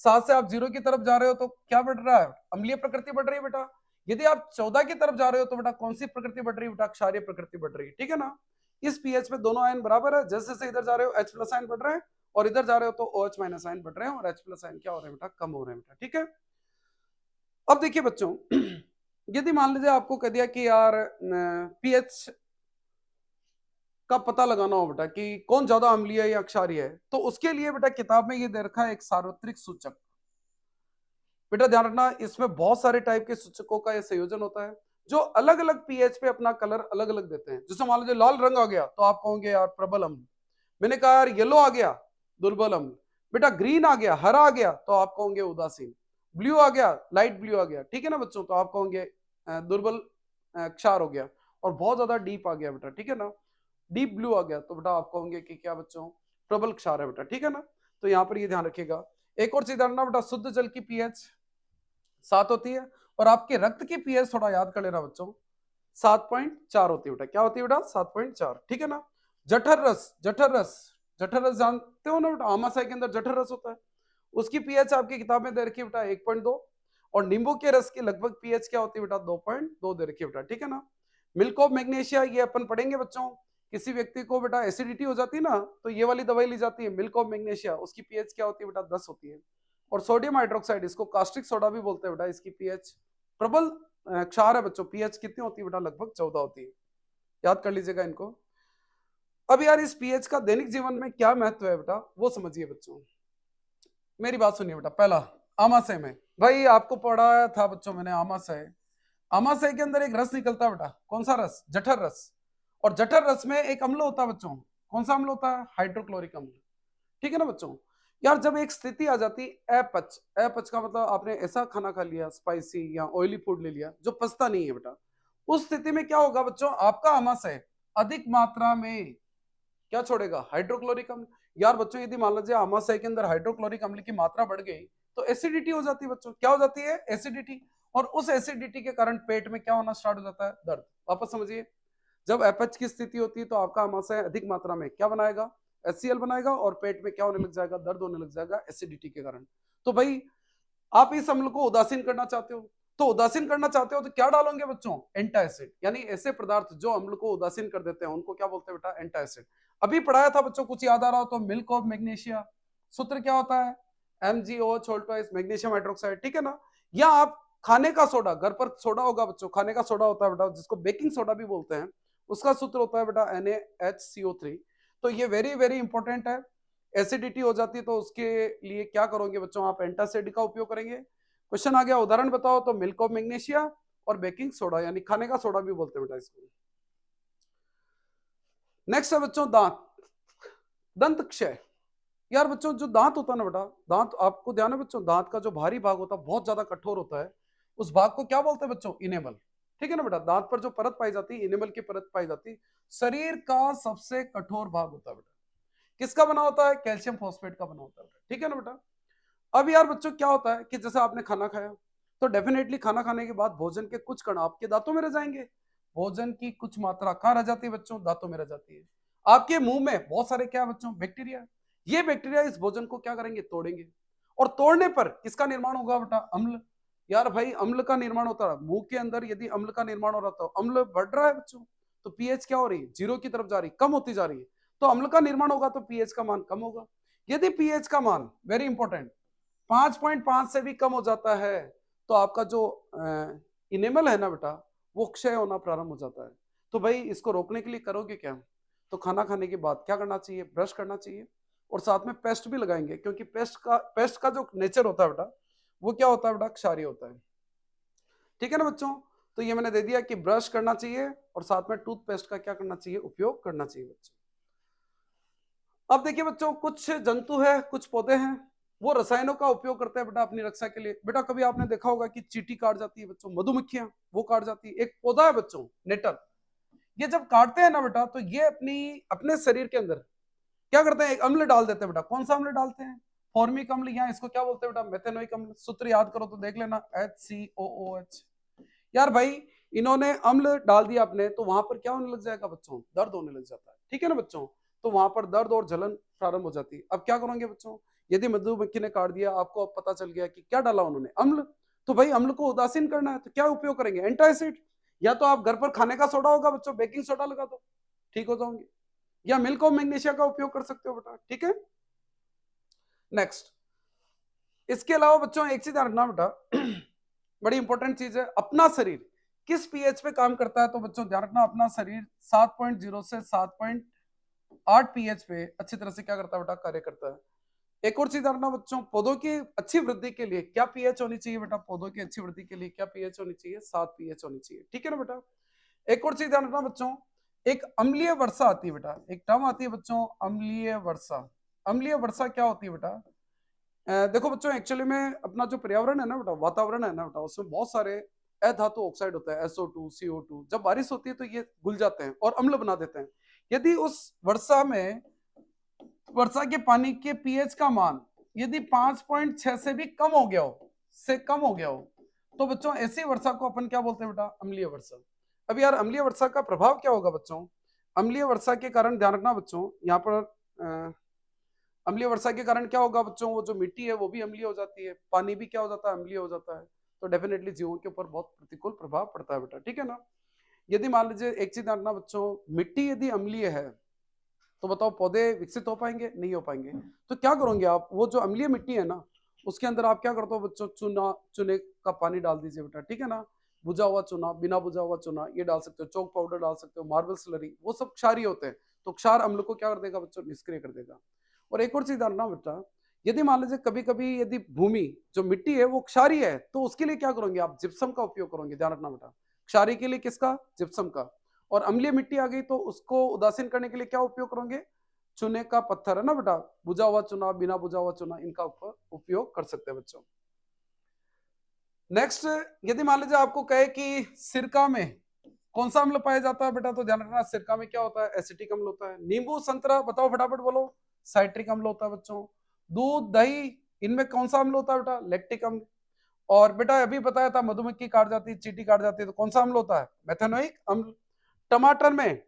7 से आप 0 की तरफ जा रहे हो तो क्या बढ़ रहा है? अम्लीय प्रकृति बढ़ रही है बेटा। यदि आप 14 की तरफ जा रहे हो तो बेटा कौन सी प्रकृति बढ़ रही है बेटा? क्षारीय प्रकृति बढ़ रही है। ठीक है ना? इस पीएच में दोनों आयन बराबर है। जैसे जैसे इधर जा रहे हो H प्लस आयन बढ़ रहे हैं, और इधर जा रहे हो तो OH माइनस आयन बढ़ रहे हैं, और H प्लस आयन क्या हो रहे हैं बेटा? कम हो रहे हैं बेटा। ठीक है? अब देखिए बच्चों, यदि मान लीजिए आपको कह दिया कि यार पीएच का पता लगाना हो बेटा कि कौन ज्यादा अम्लीय या क्षारीय है, तो उसके लिए बेटा किताब में ये दे रखा है एक सार्वत्रिक सूचक। बेटा ध्यान रखना, इसमें बहुत सारे टाइप के सूचकों का ये संयोजन होता है, जो अलग अलग पीएच पे अपना कलर अलग अलग देते हैं। जैसे मान लीजिए लाल रंग आ गया तो आप कहोगे यार प्रबल अम्ल। मैंने कहा यार येलो आ गया, दुर्बल अम्ल। बेटा ग्रीन आ गया, हरा आ गया, तो आप कहोगे उदासीन। ब्लू आ गया, लाइट ब्लू आ गया, ठीक है ना बच्चों, तो आप कहोगे दुर्बल क्षार हो गया। और बहुत ज्यादा डीप आ गया बेटा, ठीक है ना, डीप ब्लू आ गया, तो बेटा आप कहोगे कि क्या बच्चों? प्रबल क्षार है बेटा। ठीक है ना? तो यहाँ पर ये ध्यान रखिएगा। एक और चीज जानना बेटा, शुद्ध जल की पीएच 7 होती है, और आपके रक्त की पीएच थोड़ा याद कर लेना बच्चों, 7.4 होती है बेटा। क्या होती है बेटा? 7.4। ठीक है ना? जठर रस, जठर रस, जठर रस जानते हो ना बेटा? आमाशय के अंदर जठर रस होता है, उसकी पीएच आपकी किताब में दे रखी है बेटा 1.2। और नींबू के रस की लगभग पीएच क्या होती है बेटा? 2.2 दे रखी है बेटा। ठीक है ना? मिल्क ऑफ मैग्नीशिया, ये अपन पढ़ेंगे बच्चों। किसी व्यक्ति को बेटा एसिडिटी हो जाती है ना, तो ये वाली दवाई ली जाती है, मिल्क ऑफ मैग्नीशिया, उसकी पीएच क्या होती है बेटा? 10 होती है। और सोडियम हाइड्रोक्साइड, इसको कास्टिक सोडा भी बोलते हैं बेटा, इसकी पीएच प्रबल क्षार है बच्चों, पीएच कितनी होती है बेटा? लगभग 14 होती है। याद कर लीजिएगा इनको। अब यार इस पीएच का दैनिक जीवन में क्या महत्व है बेटा, वो समझिए बच्चों। मेरी बात सुनिए बेटा। पहला, आमाशय में, भाई आपको पढ़ाया था बच्चों मैंने आमाशय। आमाशय के अंदर एक रस निकलता है बेटा, कौन सा रस? जठर रस। और जठर रस में एक अम्ल होता है बच्चों, कौन सा अम्ल होता है? हाइड्रोक्लोरिक अम्ल। ठीक है ना बच्चों? यार जब एक स्थिति आ जाती अपच, अपच का मतलब आपने ऐसा खाना खा लिया स्पाइसी या ऑयली फूड ले लिया जो पचता नहीं है बेटा, उस स्थिति में क्या होगा बच्चों? आपका आमाशय अधिक मात्रा में क्या छोड़ेगा? हाइड्रोक्लोरिक अम्ल। यार बच्चों यदि मान लीजिए आमाशय के अंदर हाइड्रोक्लोरिक अम्ल की मात्रा बढ़ गई तो एसिडिटी हो जाती है बच्चों। क्या हो जाती है? एसिडिटी। और उस एसिडिटी के कारण पेट में क्या होना स्टार्ट हो जाता है? दर्द। वापस समझिए, जब एपएच की स्थिति होती है तो आपका आमाशय अधिक मात्रा में क्या बनाएगा? HCl बनाएगा, और पेट में क्या होने लग जाएगा? दर्द होने लग जाएगा एसिडिटी के कारण। तो भाई आप इस अम्ल को उदासीन करना चाहते हो, तो उदासीन करना चाहते हो तो क्या डालोगे बच्चों? एंटासिड। यानी ऐसे पदार्थ जो अम्ल को उदासीन कर देते हैं उनको क्या बोलते हैं बेटा? एंटासिड। अभी पढ़ाया था बच्चों, कुछ याद आ रहा हो तो, मिल्क ऑफ मैग्नीशिया, सूत्र क्या होता है? MgOH whole twice magnesium hydroxide. ठीक है ना? या आप खाने का सोडा, घर पर सोडा होगा बच्चों, खाने का सोडा होता है बेटा, जिसको बेकिंग सोडा भी बोलते हैं, उसका सूत्र होता है बेटा NaHCO3। तो ये वेरी वेरी इंपॉर्टेंट है। एसिडिटी हो जाती है तो उसके लिए क्या करोगे बच्चों? आप एंटासिड का उपयोग करेंगे। क्वेश्चन आ गया, उदाहरण बताओ, तो मिल्क ऑफ मैग्नीशिया और बेकिंग सोडा, यानी खाने का सोडा भी बोलते हैं बेटा इसको। नेक्स्ट है बच्चों दांत, दंत क्षय। यार बच्चों जो दांत होता है ना बेटा, दांत आपको ध्यान है बच्चों, दांत का जो भारी भाग होता है बहुत ज्यादा कठोर होता है, उस भाग को क्या बोलते हैं बच्चों? इनेमल। ठीक है ना बेटा? दांत पर जो परत पाई जाती है, इनेमल की परत पाई जाती है, शरीर का सबसे कठोर भाग होता है बेटा। किसका बना होता है? कैल्शियम फॉस्फेट का बना होता है बेटा। ठीक है ना बेटा? अब यार बच्चों क्या होता है कि जैसे आपने खाना खाया, तो डेफिनेटली खाना खाने के बाद भोजन के कुछ कण आपके दांतों में रह जाएंगे। भोजन की कुछ मात्रा कहाँ रह जाती है बच्चों? दांतों में रह जाती है। आपके मुंह में बहुत सारे क्या है बच्चों? बैक्टीरिया। ये बैक्टीरिया इस भोजन को क्या करेंगे? तोड़ेंगे। और तोड़ने पर किसका निर्माण होगा बेटा? अम्ल। यार भाई अम्ल का निर्माण होता है मुंह के अंदर, यदि अम्ल का निर्माण हो रहा तो अम्ल बढ़ रहा है बच्चों, तो पीएच क्या हो रही है? 0 की तरफ जा रही, कम होती जा रही है। तो अम्ल का निर्माण होगा तो पीएच का मान कम होगा। यदि पीएच का मान, वेरी इंपॉर्टेंट, 5.5 से भी कम हो जाता है तो आपका जो इनेमल है ना बेटा वो क्षय होना प्रारंभ हो जाता है। तो भाई इसको रोकने के लिए करोगे क्या? तो खाना खाने के बाद क्या करना चाहिए? ब्रश करना चाहिए और साथ में पेस्ट भी लगाएंगे, क्योंकि पेस्ट का जो नेचर होता है बेटा वो क्या होता है बेटा? क्षारीय होता है। ठीक है ना बच्चों? तो ये मैंने दे दिया कि ब्रश करना चाहिए और साथ में टूथपेस्ट का क्या करना चाहिए? उपयोग करना चाहिए बच्चों। अब देखिए बच्चों, कुछ जंतु है, कुछ पौधे हैं, वो रसायनों का उपयोग करते हैं बेटा अपनी रक्षा के लिए। बेटा कभी आपने देखा होगा कि चींटी काट जाती है बच्चों, मधुमक्खियां वो काट जाती है। एक पौधा है बच्चों नेटर, ये जब काटते हैं ना बेटा तो ये अपने शरीर के अंदर क्या करते हैं? एक अम्ल डाल देते हैं बेटा। कौन सा अम्ल डालते हैं? फॉर्मिक अम्ल, या इसको क्या बोलते हैं बेटा? मेथेनोइक अम्ल। सूत्र याद करो तो देख लेना, HCOOH। यार भाई इन्होंने अम्ल डाल दिया आपने तो वहां पर क्या होने लग जाएगा बच्चों? दर्द होने लग जाता है। ठीक है ना बच्चों? तो वहां पर दर्द और जलन प्रारंभ हो जाती है। अब क्या करोगे बच्चों? यदि मधुमक्खी ने काट दिया, आपको अब पता चल गया कि क्या डाला उन्होंने? अम्ल। तो भाई अम्ल को उदासीन करना है तो क्या उपयोग करेंगे? एंटासिड। या तो आप घर पर खाने का सोडा होगा बच्चों, बेकिंग सोडा लगा दो, ठीक हो जाओगे। या मिल्क ऑफ मैग्नीशिया का उपयोग कर सकते हो बेटा। ठीक है, नेक्स्ट। इसके अलावा बच्चों एक चीज ध्यान रखना बेटा बड़ी इंपॉर्टेंट चीज है, अपना शरीर किस पीएच पे काम करता है। तो बच्चों ध्यान रखना, अपना शरीर 7.0 से 7.8 पीएच पे अच्छी तरह से क्या करता है बेटा? कार्य करता है। एक और चीज ध्यान रखना बच्चों, पौधों की अच्छी वृद्धि के लिए क्या पीएच होनी चाहिए बेटा? पौधों की अच्छी वृद्धि के लिए क्या पीएच होनी चाहिए? 7 पीएच होनी चाहिए। ठीक है ना बेटा? एक और चीज ध्यान रखना बच्चों, एक अम्लीय वर्षा आती है बेटा, एक टर्म आती है बच्चों, अम्लीय वर्षा। अम्लीय वर्षा क्या होती है बेटा? देखो बच्चों, एक्चुअली में अपना जो पर्यावरण है ना बेटा, वातावरण है ना बेटा, उसमें बहुत सारे अधातु ऑक्साइड होता है, SO2, CO2। जब बारिश होती है तो ये घुल जाते हैं और अम्ल बना देते हैं। यदि उस वर्षा में वर्षा के पानी के पीएच का मान यदि 5.6 से भी कम हो गया हो, तो बच्चों ऐसी वर्षा को अपन क्या बोलते हैं बेटा? अम्लीय वर्षा। अब यार अम्लीय वर्षा का प्रभाव क्या होगा बच्चों? अम्लीय वर्षा के कारण ध्यान रखना बच्चों, यहाँ पर अम्लीय वर्षा के कारण क्या होगा बच्चों? वो जो मिट्टी है वो भी अम्लीय हो जाती है, पानी भी क्या हो जाता है? अम्लीय हो जाता है। तो डेफिनेटली जीवों के ऊपर बहुत प्रतिकूल प्रभाव पड़ता है बेटा। ठीक है ना? यदि मान लीजिए एक चीज जानना बच्चों, मिट्टी यदि अम्लीय है तो बताओ पौधे विकसित हो पाएंगे? नहीं हो पाएंगे। तो क्या करोगे आप? वो जो अम्लीय मिट्टी है ना उसके अंदर आप क्या करते हो बच्चों? चूने का पानी डाल दीजिए बेटा। ठीक है ना? बुझा हुआ चूना, बिना बुझा हुआ चूना ये डाल सकते हो, चौक पाउडर डाल सकते हो, मार्बल स्लरी, वो सब क्षारीय होते हैं। तो क्षार अम्ल को क्या कर देगा बच्चों? निष्क्रिय कर देगा। और एक और चीज जानना बेटा, यदि मान लीजिए कभी कभी यदि भूमि जो मिट्टी है वो क्षारीय है तो उसके लिए क्या करोगे आप? जिप्सम का उपयोग करोगे। ध्यान रखना बेटा, क्षारीय के लिए किसका? जिप्सम का। और अम्लीय मिट्टी आ गई तो उसको उदासीन करने के लिए क्या उपयोग करोगे? चूने का पत्थर है ना बेटा, बुझा हुआ चूना, बिना बुझा हुआ चूना, इनका उपयोग कर सकते हैं बच्चों। नेक्स्ट, यदि मान लीजिए आपको कहे कि सिरका में कौन सा अम्ल पाया जाता है बेटा? तो ध्यान रखना, सिरका में क्या होता है? एसिटिक अम्ल होता है। नींबू, संतरा, बताओ फटाफट बोलो। साइट्रिक अम्ल होता है बच्चों। दूध, दही, इनमें कौन सा अम्ल होता है बेटा? लैक्टिक अम्ल। और बेटा अभी बताया था मधुमक्खी काट जाती है, चींटी काट जाती है, तो कौन सा अम्ल होता है? मेथेनोइक अम्ल। टमाटर में,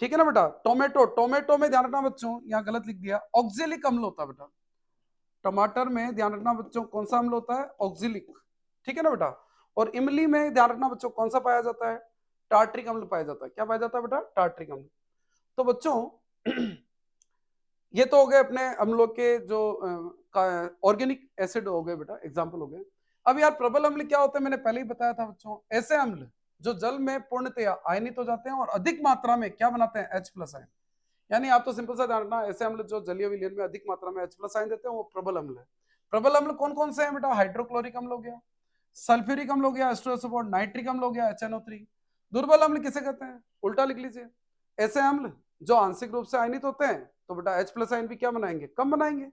ठीक है ना बेटा, टोमेटो, टोमेटो में ध्यान रखना बच्चों, यहाँ गलत लिख दिया, ऑक्जेलिक अम्ल होता है बेटा। टमाटर में ध्यान रखना बच्चों कौन सा अम्ल होता है? ऑक्जेलिक। ठीक है ना बेटा? और इमली में ध्यान रखना बच्चों कौन सा पाया जाता है? टार्ट्रिक अम्ल पाया जाता है। क्या पाया जाता है बेटा? टार्ट्रिक अम्ल। तो बच्चों ये तो हो गए अपने अम्लों के जो ऑर्गेनिक एसिड हो गए बेटा, एग्जाम्पल हो गए। अब यार प्रबल अम्ल क्या होते हैं? मैंने पहले ही बताया था बच्चों, ऐसे अम्ल जो जल में पूर्णतया आयनित हो जाते हैं और अधिक मात्रा में क्या बनाते हैं? H+ ion. यानी आप तो सिंपल सा ध्यान रखना, ऐसे अम्ल जो जलीय विलयन में अधिक मात्रा में H+ आयन देते हैं वो प्रबल अम्ल है। प्रबल अम्ल कौन कौन से हैं बेटा? हाइड्रोक्लोरिक अम्ल हो गया, सल्फ्यूरिक अम्ल हो गया, एस्ट्रोसोपोर, नाइट्रिक अम्ल हो गया, HNO3। दुर्बल अम्ल किसे कहते हैं? उल्टा लिख लीजिए, ऐसे अम्ल जो आंशिक रूप से आयनित होते हैं तो बेटा H+ आयन भी क्या बनाएंगे? कम बनाएंगे।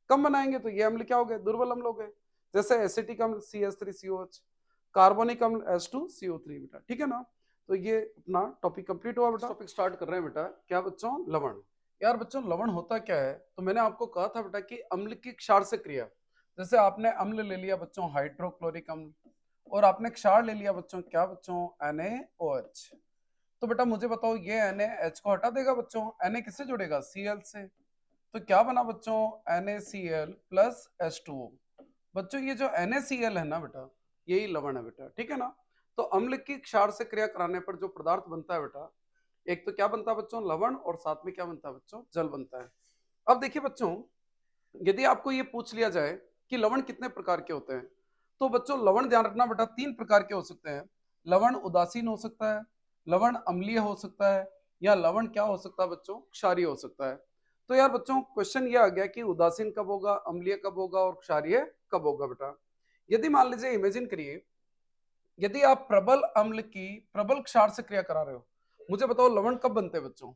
कम बनाएंगे तो ये अम्ल क्या हो गए? दुर्बल अम्ल हो गए। जैसे एसिटिक अम्ल CH3COH, कार्बोनिक अम्ल H2CO3 बेटा। ठीक है ना? तो ये अपना टॉपिक कंप्लीट हुआ बेटा। टॉपिक स्टार्ट कर रहे हैं बेटा, क्या बच्चों? लवण। यार बच्चों लवण होता क्या है? तो मैंने आपको कहा था बेटा कि अम्ल की क्षार से क्रिया। जैसे आपने अम्ल ले लिया बच्चों हाइड्रोक्लोरिक अम्ल, और आपने क्षार ले लिया बच्चों क्या बच्चों? NaOH। तो बेटा मुझे बताओ ये NaH को हटा देगा बच्चों, Na किससे जुड़ेगा? Cl से। तो क्या बना बच्चों? NaCl plus H2O। बच्चों ये जो NaCl है ना बेटा, यही लवण है बेटा। ठीक है ना? तो अम्ल की क्षार से क्रिया कराने पर जो पदार्थ बनता है बेटा, एक तो क्या बनता है बच्चों? लवण, और साथ में क्या बनता है बच्चों? जल बनता है। अब देखिए बच्चों, यदि आपको ये पूछ लिया जाए कि लवण कितने प्रकार के होते हैं, तो बच्चों लवण ध्यान रखना बेटा 3 प्रकार के हो सकते हैं। लवण उदासीन हो सकता है, लवण अम्लीय हो सकता है, या लवण क्या हो सकता है बच्चों, क्षारीय हो सकता है। तो यार बच्चों क्वेश्चन ये आ गया कि उदासीन कब होगा, अम्लीय कब होगा और क्षारीय कब होगा बेटा। यदि मान लीजिए, इमेजिन करिए, यदि आप प्रबल अम्ल की प्रबल क्षार से क्रिया करा रहे हो, मुझे बताओ लवण कब बनते हैं बच्चों,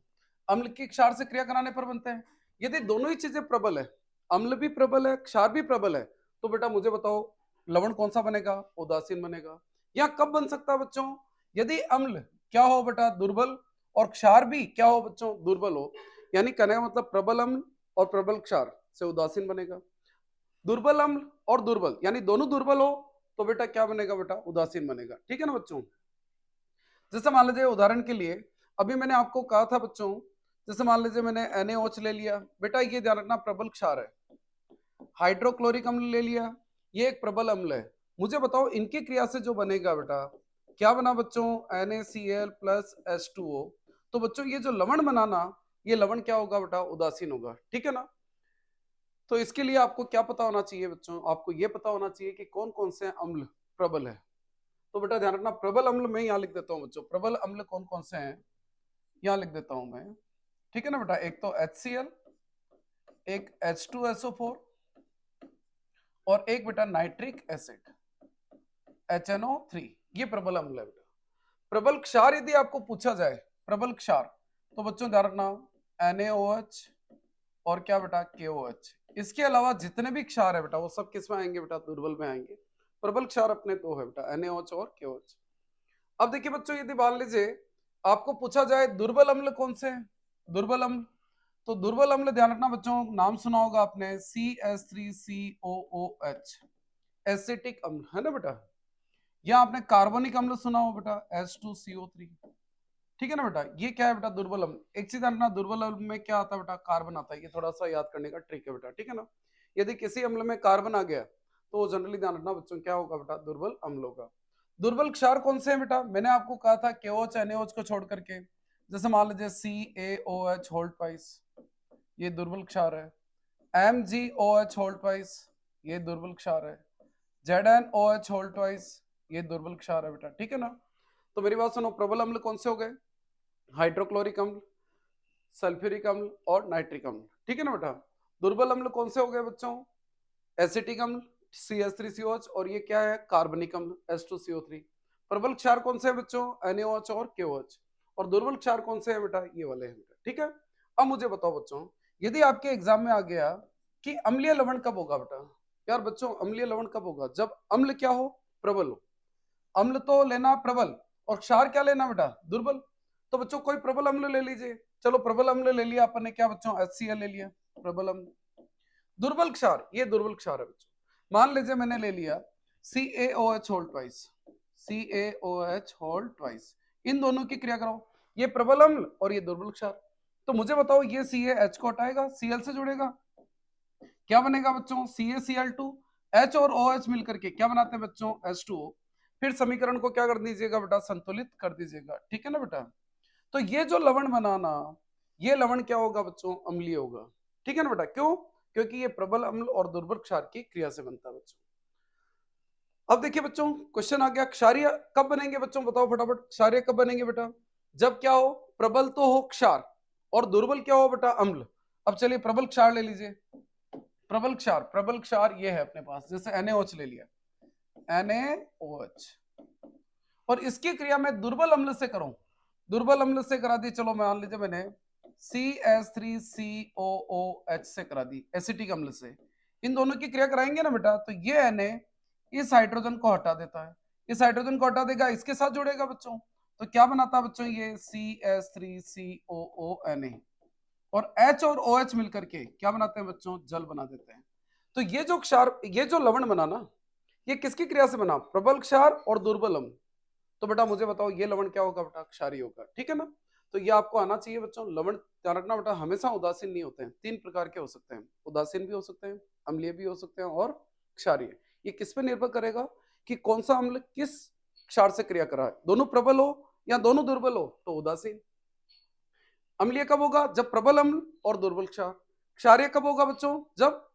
अम्ल की क्षार से क्रिया कराने पर बनते हैं। यदि दोनों ही चीजें प्रबल है, अम्ल भी प्रबल है, क्षार भी प्रबल है, तो बेटा मुझे बताओ लवण कौन सा बनेगा, उदासीन बनेगा। या कब बन सकता है बच्चों, यदि अम्ल क्या हो बेटा, दुर्बल, और क्षार भी क्या हो बच्चों, दुर्बल हो। यानी कहने का मतलब प्रबल अम्ल और प्रबल क्षार से उदासीन बनेगा, दुर्बल अम्ल और दुर्बल यानी दोनों दुर्बल हो तो बेटा क्या बनेगा, बेटा उदासीन बनेगा। ठीक है ना बच्चों। जैसे मान लीजिए उदाहरण के लिए, अभी मैंने आपको कहा था बच्चों, जैसे मान लीजिए मैंने NaOH ले लिया, बेटा ये ध्यान रखना प्रबल क्षार है। हाइड्रोक्लोरिक अम्ल ले लिया, ये एक प्रबल अम्ल है। मुझे बताओ इनकी क्रिया से जो बनेगा बेटा, क्या बना बच्चों, NaCl प्लस H2O। तो बच्चों ये जो लवण बनाना, ये लवण क्या होगा बेटा, उदासीन होगा। ठीक है ना। तो इसके लिए आपको क्या पता होना चाहिए बच्चों, आपको ये पता होना चाहिए कि कौन कौन से अम्ल प्रबल है। तो बेटा ध्यान रखना, प्रबल अम्ल मैं यहाँ लिख देता हूँ बच्चों, प्रबल अम्ल कौन कौन से हैं यहाँ लिख देता हूं मैं। ठीक है ना बेटा, एक तो HCl, एक H2SO4, और एक बेटा नाइट्रिक एसिड HNO3, ये प्रबल अम्ल है बेटा। प्रबल क्षार यदि आपको पूछा जाए, प्रबल क्षार, तो बच्चों ध्यान रखना NaOH और क्या बेटा, KOH। इसके अलावा जितने भी क्षार है बेटा वो सब किस में आएंगे बेटा, दुर्बल में आएंगे। प्रबल क्षार अपने दो है बेटा, NaOH और KOH। अब देखिए बच्चों, यदि मान लीजिए आपको पूछा जाए दुर्बल अम्ल कौन से हैं, दुर्बल अम्ल, तो दुर्बल अम्ल ध्यान रखना बच्चों, नाम सुना होगा आपने CH3COOH, एसिटिक अम्ल है ना बेटा। या आपने कार्बनिक अम्ल सुना हो बेटा, H2CO3। ठीक है ना बेटा, ये क्या है बेटा, दुर्बल अम्ल। एक चीज ध्यान रखना, दुर्बल अम्ल में क्या आता है बेटा, कार्बन आता है। ये थोड़ा सा याद करने का ट्रिक है बेटा। ठीक है ना। यदि किसी अम्ल में कार्बन आ गया तो वो जनरली ध्यान रखना बच्चों क्या होगा बेटा, दुर्बल अम्ल होगा। दुर्बल क्षार कौन से हैं बेटा, मैंने आपको कहा था KOH NaOH को छोड़ करके, जैसे मान लीजिए CaOH होल ट्वाइस, ये दुर्बल क्षार है। MgOH होल ट्वाइस, ये दुर्बल क्षार है। ZnOH होल ट्वाइस, ये दुर्बल क्षार है बेटा। ठीक है ना। तो मेरी बात सुनो, प्रबल अम्ल कौन से हो गए, हाइड्रोक्लोरिक अम्ल, सल्फ्यूरिक अम्ल और नाइट्रिक अम्ल। ठीक है ना बेटा। दुर्बल अम्ल कौन से हो गए बच्चों, एसिटिक अम्ल CH3COH, और ये क्या है, कार्बनिक अम्ल H2CO3। प्रबल क्षार कौन से हैं बच्चों, NaOH और KOH। और दुर्बल क्षार कौन से हैं बेटा, ये वाले हैं बेटा। ठीक है। अब मुझे बताओ बच्चों, यदि आपके एग्जाम में आ गया कि अम्लीय लवण कब होगा बेटा, यार बच्चों अम्लीय लवण कब होगा, जब अम्ल क्या हो, प्रबल हो। अम्ल तो लेना प्रबल, और क्षार क्या लेना बेटा, दुर्बल। तो बच्चों कोई प्रबल अम्ल ले लीजिए। चलो प्रबल अम्ल ले लिया अपन ने, क्या बच्चों, HCl ले लिया, प्रबल अम्ल। दुर्बल क्षार, ये दुर्बल क्षार है बच्चों। मान लीजिए मैंने ले लिया CaOH whole twice, CaOH whole twice, इन दोनों की क्रिया कराओ, ये प्रबल अम्ल और ये दुर्बल क्षार। तो मुझे बताओ ये CaH को हटाएगा, Cl से जुड़ेगा, क्या बनेगा बच्चों, CaCl2। H और OH मिलकर के क्या बनाते हैं बच्चों, H2O। फिर समीकरण को क्या कर दीजिएगा बेटा, संतुलित कर दीजिएगा। ठीक है ना बेटा। तो ये जो लवण बनाना, ये लवण क्या होगा बच्चों, अम्लीय होगा। ठीक है ना बेटा, क्यों, क्योंकि ये प्रबल अम्ल और दुर्बल क्षार की क्रिया से बनता है बच्चों। अब देखिए बच्चों, क्वेश्चन आ गया, क्षारीय कब बनेंगे बच्चों, बताओ फटाफट, क्षारीय कब बनेंगे बेटा, जब क्या हो, प्रबल तो हो क्षार और दुर्बल क्या हो बेटा, अम्ल। अब चलिए प्रबल क्षार ले लीजिए, प्रबल क्षार, प्रबल क्षार ये है अपने पास, जैसे NaOH ले लिया, NaOH, और इसकी क्रिया मैं दुर्बल अम्ल से करूं, दुर्बल अम्ल से करा दी, चलो मान लीजिए मैंने CH3COOH से करा दी, एसिटिक अम्ल से। इन दोनों की क्रिया कराएंगे ना बेटा, तो ये Na इस हाइड्रोजन को हटा देता है, इस हाइड्रोजन को हटा देगा, इसके साथ जुड़ेगा बच्चों, तो क्या बनाता है बच्चों, ये CH3COONA, और H और OH मिलकर के क्या बनाते हैं बच्चों, जल बना देते हैं। तो ये जो क्षार, ये जो लवण बना ना, ये किसकी क्रिया से बना, प्रबल क्षार और दुर्बल अम्ल। तो बेटा मुझे बताओ ये लवण क्या होगा बेटा, क्षारीय होगा। ठीक है ना। तो ये आपको आना चाहिए बच्चों। लवण ध्यान रखना बेटा, हमेशा उदासीन नहीं होते हैं, 3 प्रकार के हो सकते हैं, उदासीन भी हो सकते हैं, अम्लीय भी हो सकते हैं और क्षारीय। ये किस पे निर्भर करेगा कि कौन सा अम्ल किस क्षार से क्रिया कर रहा है, दोनों प्रबल हो या दोनों दुर्बल हो तो उदासीन। अम्लीय कब होगा, जब प्रबल अम्ल और दुर्बल क्षार। क्षारीय कब होगा बच्चों, जब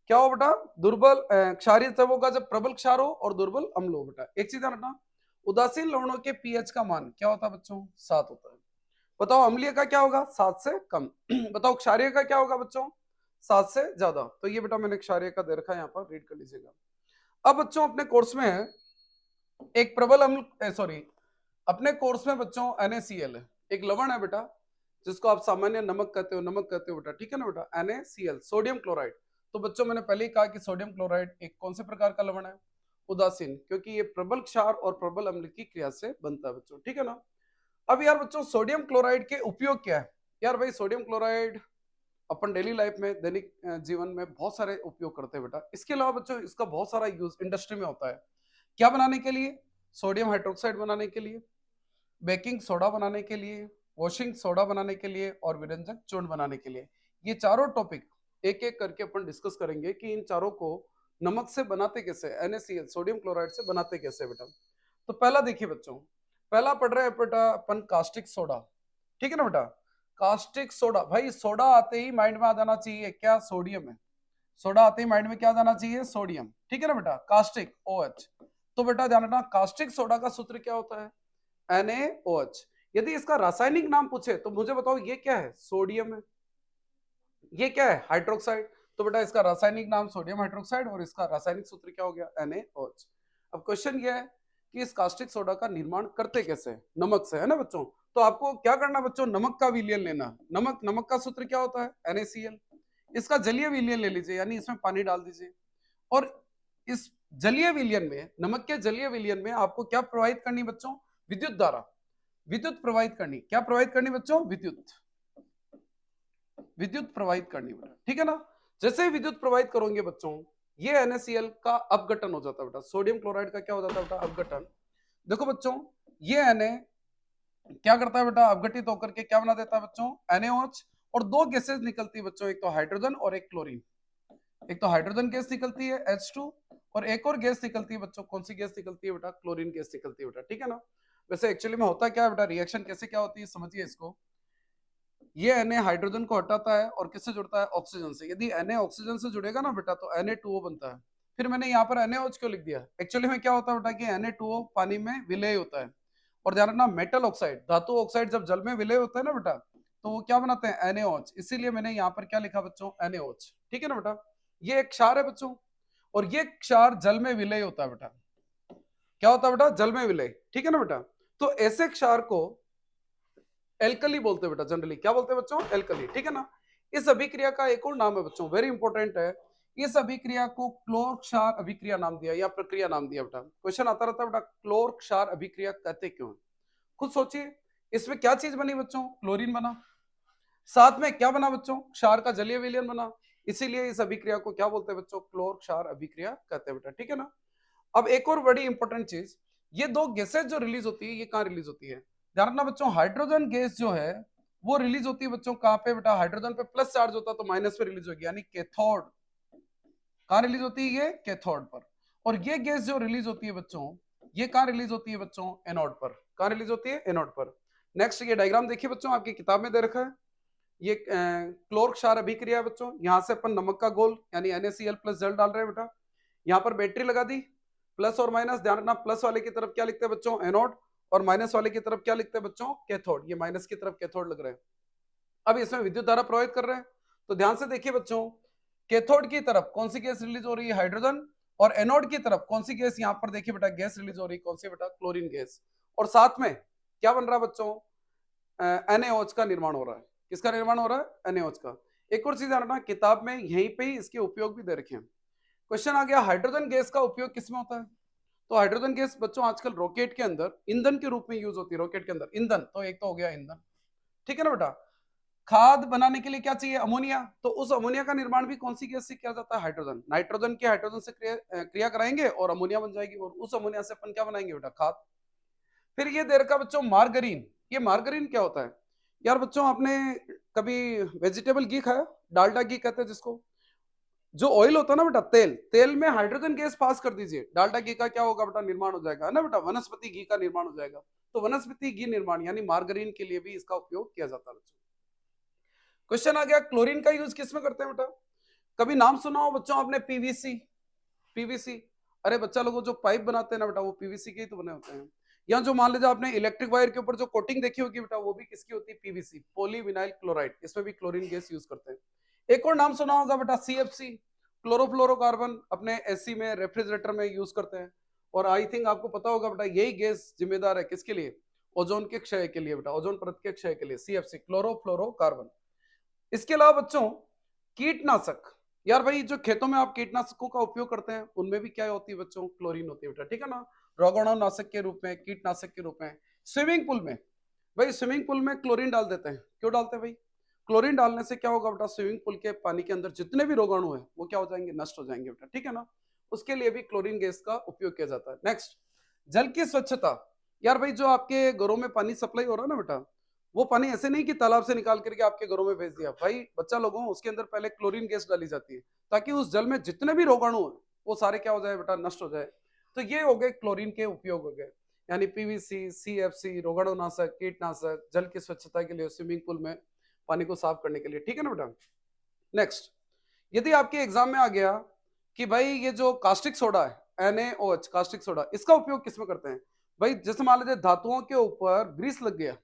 क्या हो बेटा, दुर्बल क्षारीय तत्वों का जब प्रबल क्षार हो और दुर्बल अम्ल हो बेटा। एक चीज ध्यान रखना, उदासीन लवणों के पीएच का मान क्या होता है बच्चों, 7 होता है। बताओ अम्लीय का क्या होगा, 7 से कम। बताओ क्षारीय का क्या होगा बच्चों, 7 से ज्यादा। तो ये बेटा मैंने क्षारीय का दे रखा है, यहाँ पर रीड कर लीजिएगा। अब बच्चों अपने कोर्स में है एक प्रबल अम्ल, सॉरी अपने कोर्स में बच्चों NaCl है, एक लवण है बेटा जिसको आप सामान्य नमक कहते हो, नमक कहते हो बेटा, ठीक है ना बेटा, NaCl सोडियम क्लोराइड। तो बच्चों मैंने पहले ही कहा कि सोडियम क्लोराइड एक कौन से प्रकार का लवण है, उदासीन, क्योंकि ये प्रबल क्षार और प्रबल अम्ल की क्रिया से बनता है बच्चों, ठीक है ना। अब यार बच्चों सोडियम क्लोराइड के उपयोग क्या है, यार भाई सोडियम क्लोराइड अपन डेली लाइफ में, दैनिक जीवन में बहुत सारे उपयोग करते हैं बेटा। इसके अलावा बच्चों इसका बहुत सारा यूज इंडस्ट्री में होता है, क्या बनाने के लिए, सोडियम हाइड्रोक्साइड बनाने के लिए, बेकिंग सोडा बनाने के लिए, वॉशिंग सोडा बनाने के लिए और विरंजक चूर्ण बनाने के लिए। ये चारों टॉपिक एक एक करके अपन डिस्कस करेंगे कि इन चारों को नमक से बनाते कैसे, NaCl सोडियम क्लोराइड से बनाते कैसे बेटा। तो पहला देखिए बच्चों, पहला पढ़ रहे हैं बेटा अपन कास्टिक सोडा, ठीक है ना बेटा। कास्टिक सोडा, भाई सोडा आते ही माइंड में आ जाना चाहिए क्या, सोडियम है। सोडा आते ही माइंड में क्या जाना चाहिए, सोडियम, ठीक है ना बेटा। कास्टिक OH, तो बेटा ध्यान रखना कास्टिक सोडा का सूत्र क्या होता है, NaOH। यदि इसका रासायनिक नाम पूछे तो मुझे बताओ ये क्या है, सोडियम है, ये क्या है, हाइड्रोक्साइड। तो बेटा इसका रासायनिक नाम सोडियम हाइड्रोक्साइड और इसका रासायनिक सूत्र क्या हो गया, NaOH। अब क्वेश्चन ये है कि इस कास्टिक सोडा का निर्माण करते कैसे, नमक से, है ना बच्चों। तो आपको क्या करना बच्चों, नमक का विलयन लेना। नमक, नमक का सूत्र क्या होता है, NaCl। इसका जलीय विलयन ले लीजिए, यानी इसमें पानी डाल दीजिए, और इस जलीय विलयन में, नमक के जलीय विलयन में आपको क्या प्रवाहित करनी बच्चों, विद्युत धारा, विद्युत प्रवाहित करनी। क्या प्रवाहित करनी बच्चों, विद्युत, विद्युत प्रवाहित करनी बेटा, ठीक है ना। जैसे ही विद्युत प्रवाहित करोगे बच्चों, ये NaCl का अपघटन हो जाता है बेटा, सोडियम क्लोराइड का क्या हो जाता है बेटा, अपघटन। देखो बच्चों ये Na क्या करता है बेटा, अपघटित होकर के क्या बना देता है बच्चों, NaOH। और दो गैसेज निकलती है बच्चों, एक तो हाइड्रोजन और एक क्लोरीन। एक तो हाइड्रोजन गैस निकलती है H2, और एक और गैस निकलती है बच्चों, कौन सी गैस निकलती है बेटा, क्लोरीन गैस निकलती है बेटा, ठीक है ना। वैसे एक्चुअली में होता क्या है बेटा, रिएक्शन कैसे क्या होती है समझिए इसको। ये Na हाइड्रोजन को हटाता है और किससे जुड़ता है, ऑक्सीजन से। यदि Na ऑक्सीजन से जुड़ेगा ना बेटा तो Na2O बनता है। फिर मैंने यहाँ पर NaOH क्यों लिख दिया, एक्चुअली में क्या होता है बेटा कि Na2O पानी में विलय होता है। और ध्यान रखना मेटल ऑक्साइड, धातु ऑक्साइड जब जल में विलय होता है ना बेटा, तो वो क्या बनाते हैं, NaOH। इसीलिए मैंने यहाँ पर क्या लिखा बच्चों, NaOH, ठीक है ना बेटा। ये एक क्षार है बच्चों, और ये क्षार जल में विलय होता है बेटा। क्या होता है बेटा, जल में विलय, ठीक है ना बेटा। तो ऐसे क्षार को एल्कली बोलते हैं बेटा, जनरली क्या बोलते हैं बच्चों, एल्कली, ठीक है ना। इस अभिक्रिया का एक और नाम है बच्चों, वेरी इंपॉर्टेंट है, इस अभिक्रिया को क्लोर क्षार अभिक्रिया नाम दिया या प्रक्रिया नाम दिया बेटा। क्वेश्चन आता रहता है बेटा, क्लोर क्षार अभिक्रिया कहते क्यों, खुद सोचिए। इसमें क्या चीज बनी बच्चों, क्लोरीन बना, साथ में क्या बना बच्चों, क्षार का जलीय विलयन बना। इसीलिए इस अभिक्रिया को क्या बोलते हैं बच्चों, क्लोर क्षार अभिक्रिया कहते हैं बेटा, ठीक है ना। अब एक और बड़ी इंपॉर्टेंट चीज, ये दो गैसेज जो रिलीज होती है, ये कहाँ रिलीज होती है, ध्यान रखना बच्चों। हाइड्रोजन गैस जो है वो रिलीज होती है बच्चों कहाँ पे बेटा, हाइड्रोजन पे प्लस चार्ज होता है तो माइनस पे रिलीज होगी, यानी कैथोड। कहाँ रिलीज होती है, ये कैथोड पर। और ये गैस जो रिलीज होती है बच्चों, ये कहाँ रिलीज होती है बच्चों, एनोड पर। कहाँ रिलीज होती है, एनोड पर। नेक्स्ट ये डायग्राम देखिए बच्चों, आपकी किताब में दे रखा है। ये क्लोर क्षार अभिक्रिया है बच्चों। यहाँ से अपन नमक का घोल यानी NaCl प्लस जल डाल रहे हैं बेटा। यहाँ पर बैटरी लगा दी, प्लस और माइनस, ध्यान रखना प्लस वाले की तरफ क्या लिखते हैं बच्चों, एनोड, और माइनस वाले की तरफ क्या लिखते हैं बच्चों, कैथोड। ये माइनस की तरफ कैथोड लग रहे हैं। अब इसमें विद्युत धारा प्रवाहित कर रहे हैं, तो ध्यान से देखिए बच्चों, कैथोड की तरफ कौन सी गैस रिलीज हो रही है, हाइड्रोजन। और एनोड की तरफ कौन सी गैस, यहाँ पर देखिए बेटा गैस रिलीज हो रही है, कौन सी बेटा, क्लोरीन गैस। और साथ में क्या बन रहा है बच्चों, NaOH का निर्माण हो रहा है। किसका निर्माण हो रहा है, NaOH का। एक और चीज जानना, किताब में यहीं पे ही इसके उपयोग भी दे रखे हैं। क्वेश्चन आ गया, हाइड्रोजन गैस का उपयोग किसमें होता है। तो हाइड्रोजन गैस बच्चों आजकल रॉकेट के अंदर ईंधन के रूप में यूज होती है। रॉकेट के अंदर ईंधन, तो एक तो हो गया ईंधन, ठीक है ना बेटा। खाद बनाने के लिए क्या चाहिए, अमोनिया। तो उस अमोनिया का निर्माण भी कौन सी गैस से किया जाता है, हाइड्रोजन। नाइट्रोजन के हाइड्रोजन से क्रिया कराएंगे और अमोनिया बन जाएगी, और उस अमोनिया से अपन क्या बनाएंगे बेटा, खाद। फिर ये दे रखा बच्चों मार्गरीन। ये मार्गरीन क्या होता है यार बच्चों, आपने कभी वेजिटेबल घी खाया, डालडा घी कहते हैं जिसको। जो ऑयल होता है ना बेटा, तेल, तेल में हाइड्रोजन गैस पास कर दीजिए, डालडा घी का क्या होगा बेटा, निर्माण हो जाएगा, है ना बेटा, वनस्पति घी का निर्माण हो जाएगा। तो वनस्पति घी निर्माण यानी मार्गरीन के लिए भी इसका उपयोग किया जाता है बच्चों। क्वेश्चन आ गया, क्लोरीन का यूज किस में करते हैं बेटा। कभी नाम सुना हो बच्चों आपने पीवीसी? पीवीसी, अरे बच्चा लोगों जो पाइप बनाते हैं ना बेटा वो पीवीसी के ही तो बने होते हैं। या जो मान लीजिए आपने इलेक्ट्रिक वायर के ऊपर जो कोटिंग देखी होगी बेटा वो भी किसकी होती है? PVC, polyvinyl chloride. इसमें भी क्लोरीन गैस यूज करते हैं। एक और नाम सुना होगा बेटा सीएफसी, क्लोरोफ्लोरोकार्बन, अपने एसी में रेफ्रिजरेटर में यूज करते हैं। और आई थिंक आपको पता होगा बेटा यही गैस जिम्मेदार है किसके लिए? ओजोन के क्षय के लिए बेटा, ओजोन परत के क्षय के लिए, सीएफसी, क्लोरोफ्लोरोकार्बन। इसके अलावा बच्चों कीटनाशक, यार भाई जो खेतों में आप कीटनाशकों का उपयोग करते हैं उनमें भी क्या होती है बच्चों? क्लोरीन होती है बेटा, ठीक है ना। रोगाणुनाशक के रूप में, कीटनाशक के रूप में। स्विमिंग पूल में, भाई स्विमिंग पूल में क्लोरीन डाल देते हैं, क्यों डालते हैं भाई? क्लोरीन डालने से क्या होगा बेटा? स्विमिंग पूल के पानी के अंदर जितने भी रोगाणु है वो क्या हो जाएंगे? नष्ट हो जाएंगे बेटा, ठीक है ना। उसके लिए भी क्लोरीन गैस का उपयोग किया जाता है। नेक्स्ट, जल की स्वच्छता। यार भाई जो आपके घरों में पानी सप्लाई हो रहा है ना बेटा, वो पानी ऐसे नहीं कि तालाब से निकाल करके आपके घरों में भेज दिया। भाई बच्चा लोगों, उसके अंदर पहले क्लोरीन गैस डाली जाती है ताकि उस जल में जितने भी रोगाणु है वो सारे क्या हो जाए बेटा? नष्ट हो जाए। तो ये हो गए क्लोरीन के उपयोग हो गए, यानी पीवीसी, सीएफसी, रोगाणुनाशक, कीटनाशक, जल की स्वच्छता के लिए, स्विमिंग पूल में पानी को साफ करने के लिए, ठीक है ना बेटा। नेक्स्ट, यदि आपके एग्जाम में आ गया कि भाई ये जो कास्टिक सोडा है NaOH, कास्टिक सोडा, इसका उपयोग किसमें करते हैं? भाई जैसे मान लीजिए धातुओं के ऊपर ग्रीस लग गया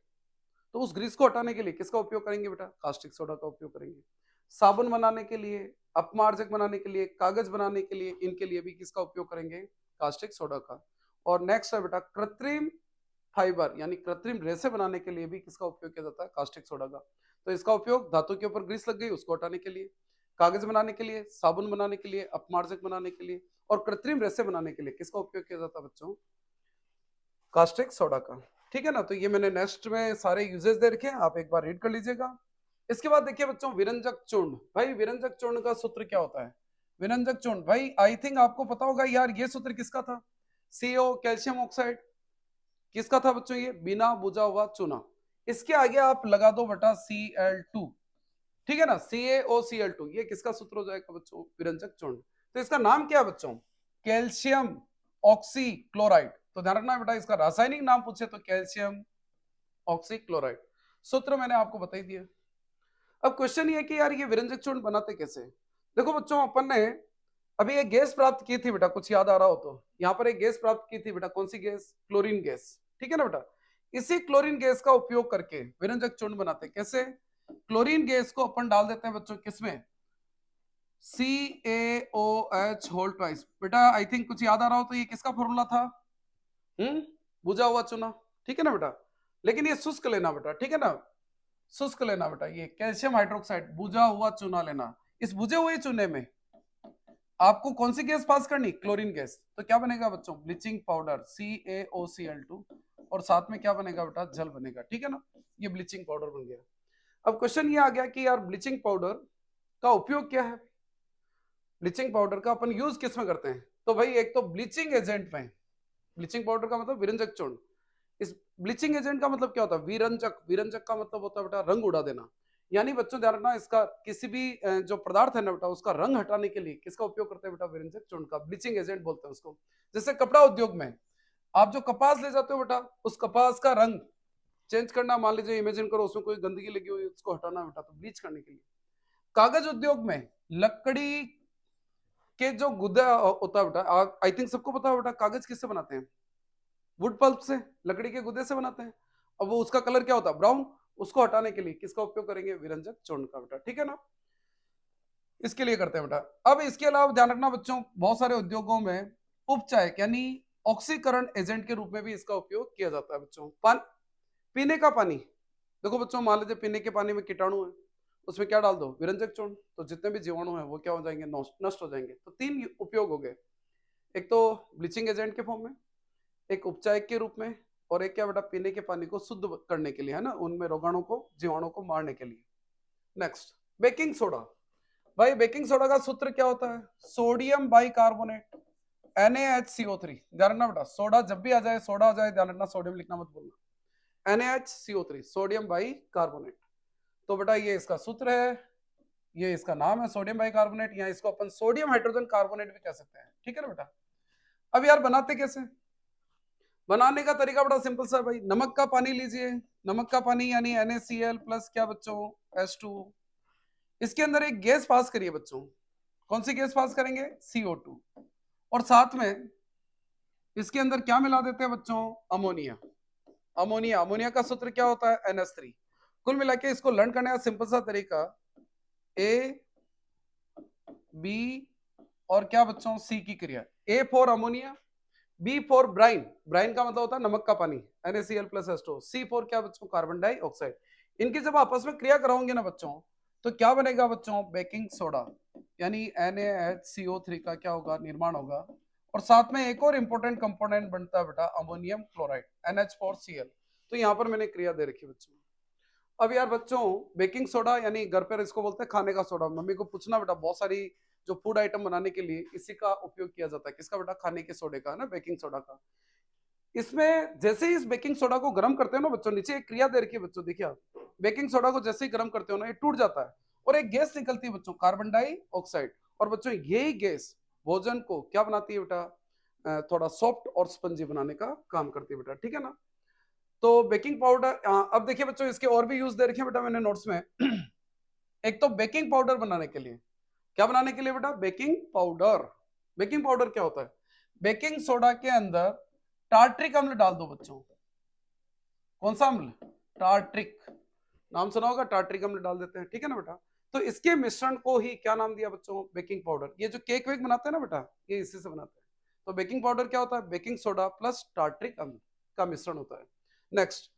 तो उस ग्रीस को हटाने के लिए किसका उपयोग करेंगे बेटा? कास्टिक सोडा का उपयोग करेंगे। साबुन बनाने के लिए, अपमार्जक बनाने के लिए, कागज बनाने के लिए, इनके लिए भी किसका उपयोग करेंगे? कास्टिक सोडा का। और नेक्स्ट है बेटा कृत्रिम फाइबर, यानी कृत्रिम रेसे बनाने के लिए भी किसका उपयोग किया जाता है? कास्टिक सोडा का। तो इसका उपयोग धातु के ऊपर ग्रीस लग गई उसको हटाने के लिए, कागज बनाने के लिए, साबुन बनाने के लिए, अपमार्जक बनाने के लिए, और कृत्रिम रेसे बनाने के लिए किसका उपयोग किया जाता है बच्चों? कास्टिक सोडा का, ठीक है ना। तो ये मैंने नेक्स्ट में सारे यूजेस दे रखे हैं, आप एक बार रीड कर लीजिएगा। इसके बाद देखिए बच्चों विरंजक चूर्ण। भाई विरंजक चूर्ण का सूत्र क्या होता है? विरंजक चूर्ण, भाई आई थिंक आपको पता होगा यार, ये सूत्र किसका था? CO, कैल्शियम ऑक्साइड, किसका था बच्चों? ये बिना बुझा हुआ चूना। इसके आगे आप लगा दो बेटा Cl2, ठीक है ना, CaOCl2, ये किसका सूत्र हो जाएगा बच्चों? विरंजक चूर्ण। तो इसका नाम क्या है बच्चों? Calcium oxy chloride. तो ध्यान रखना बेटा, इसका रासायनिक नाम पूछे तो कैल्शियम ऑक्सी क्लोराइड। सूत्र मैंने आपको बता ही दिया। अब क्वेश्चन ये है कि यार ये विरंजक चूर्ण बनाते कैसे? देखो बच्चों, अपन ने अभी एक गैस प्राप्त की थी बेटा, कुछ याद आ रहा हो तो, यहाँ पर एक गैस प्राप्त की थी बेटा, कौन सी गैस? क्लोरीन गैस, ठीक है ना बेटा। इसी क्लोरीन गैस का उपयोग करके विरंजक चूर्ण बनाते कैसे? क्लोरीन गैस को अपन डाल देते हैं बच्चों किसमें? CaOH whole twice. बेटा आई थिंक कुछ याद आ रहा हो तो ये किसका फॉर्मूला था? बुझा हुआ चूना, ठीक है ना बेटा। लेकिन ये शुष्क लेना बेटा, ठीक है ना, शुष्क लेना बेटा। ये कैल्शियम हाइड्रोक्साइड बुझा हुआ चूना लेना। इस बुझे हुए चूने में आपको कौन सी गैस पास करनी? Chlorine gas. तो क्या बनेगा बच्चों? ब्लीचिंग पाउडर CaOCl2, और साथ में क्या बनेगा बेटा? जल बनेगा, ठीक है ना। ये ब्लीचिंग पाउडर बन गया। अब क्वेश्चन ये आ गया कि यार ब्लीचिंग पाउडर का उपयोग क्या है? ब्लीचिंग पाउडर का अपन यूज किस में करते हैं? तो भाई एक तो ब्लीचिंग एजेंट में, ब्लीचिंग पाउडर का मतलब विरंजक चूर्ण। इस ब्लीचिंग एजेंट का मतलब क्या होता है? विरंजक। विरंजक का मतलब होता है बेटा रंग उड़ा देना। यानी बच्चों ध्यान रखना, इसका किसी भी जो पदार्थ है ना बेटा उसका रंग हटाने के लिए किसका उपयोग करते हैं बेटा? विरंजक चूर्ण का, ब्लीचिंग एजेंट बोलते हैं उसको। जैसे कपड़ा उद्योग में आप जो कपास ले जाते हो बेटा, उस कपास का रंग चेंज करना, मान लीजिए इमेजिन करो उसमें कोई गंदगी लगी हुई है, उसको हटाना बेटा, तो ब्लीच करने के लिए। कागज उद्योग में लकड़ी के जो गुदा होता है बेटा, आई थिंक सबको पता है बेटा, कागज किससे बनाते हैं? वुड पल्प से, लकड़ी के गुदे से बनाते हैं। अब वो उसका कलर क्या होता है? ब्राउन। उसको हटाने के लिए किसका उपयोग करेंगे? विरंजक चूर्ण का बेटा, ठीक है ना। इसके लिए करते हैं बेटा। अब इसके अलावा ध्यान रखना बच्चों, बहुत सारे उद्योगों में उपचायक यानी ऑक्सीकरण एजेंट के रूप में भी इसका उपयोग किया जाता है बच्चों। पीने का पानी, देखो बच्चों मान लीजिए पीने के पानी में कीटाणु है, उसमें क्या डाल दो? विरंजक चूर्ण। तो जितने भी जीवाणु हैं वो क्या हो जाएंगे? नष्ट हो जाएंगे। तो 3 उपयोग हो गए, एक तो ब्लीचिंग एजेंट के फॉर्म में, एक उपचायक के रूप में, और एक क्या बेटा? पीने के पानी को शुद्ध करने के लिए, है ना, उनमें रोगाणु को, जीवाणु को मारने के लिए। Next, baking soda. भाई बेकिंग सोडा का सूत्र क्या होता है? Sodium bicarbonate, NaHCO3। ध्यान रखना बेटा, सोडा जब भी आ जाए, सोडा आ जाए, ध्यान रखना सोडियम लिखना मत बोलना। NaHCO3, sodium bicarbonate. तो बेटा ये इसका सूत्र है, ये इसका नाम है सोडियम बाइकार्बोनेट, या इसको अपन सोडियम हाइड्रोजन कार्बोनेट भी कह सकते हैं, ठीक है ना बेटा। अब यार बनाते कैसे? बनाने का तरीका बड़ा सिंपल सा है भाई। नमक का पानी लीजिए, नमक का पानी यानी NaCl प्लस क्या बच्चों? H2। इसके अंदर एक गैस पास करिए बच्चों, कौन सी गैस पास करेंगे? CO2। और साथ में इसके अंदर क्या मिला देते हैं बच्चों? अमोनिया। अमोनिया, अमोनिया का सूत्र क्या होता है? NH3। कुल मिला के इसको लर्न करने का सिंपल सा तरीका, ए बी और क्या बच्चों? सी की क्रिया। A for ammonia, B for brine, brine का मतलब होता है नमक का पानी, NaCl+H2O। सी फॉर क्या बच्चों? Carbon dioxide. इनकी जब आपस में क्रिया कराओगे ना बच्चों, तो क्या बनेगा बच्चों? बेकिंग सोडा, यानी NaHCO3 का क्या होगा? निर्माण होगा। और साथ में एक और इंपॉर्टेंट कंपोनेंट बनता है बेटा, अमोनियम क्लोराइड, NH4Cl। तो यहाँ पर मैंने क्रिया दे रखी बच्चों। अब यार बच्चों, बेकिंग सोडा यानी घर पर इसको बोलते हैं खाने का सोडा। मम्मी को पूछना बेटा, बहुत सारी जो फूड आइटम बनाने के लिए इसी का उपयोग किया जाता है। किसका बेटा? खाने के सोडे का, ना, बेकिंग सोडा का। इसमें जैसे ही इस बेकिंग सोडा को गर्म करते हो ना बच्चों, नीचे एक क्रिया दे रखी है बच्चों, देखिए आप, बेकिंग सोडा को जैसे ही गर्म करते हो ना, ये टूट जाता है और एक गैस निकलती है बच्चों, कार्बन डाइऑक्साइड। और बच्चों यही गैस भोजन को क्या बनाती है बेटा? थोड़ा सॉफ्ट और स्पंजी बनाने का काम करती है बेटा, ठीक है ना। तो बेकिंग पाउडर, अब देखिए बच्चों, इसके और भी यूज दे रखे हैं बेटा मैंने नोट्स में। एक तो बेकिंग पाउडर बनाने के लिए, क्या बनाने के लिए बेटा? Baking powder. बेकिंग पाउडर क्या होता है? बेकिंग सोडा के अंदर टार्ट्रिक अम्ल डाल दो बच्चों। कौन सा अम्ल? टार्ट्रिक। नाम सुना होगा, टार्ट्रिक अम्ल डाल देते हैं, ठीक है ना बेटा। तो इसके मिश्रण को ही क्या नाम दिया बच्चों? Baking powder. ये जो केक वेक बनाते हैं ना बेटा, ये इसी से बनाते हैं। तो बेकिंग पाउडर क्या होता है? बेकिंग सोडा प्लस टार्ट्रिक अम्ल का मिश्रण होता है। नेक्स्ट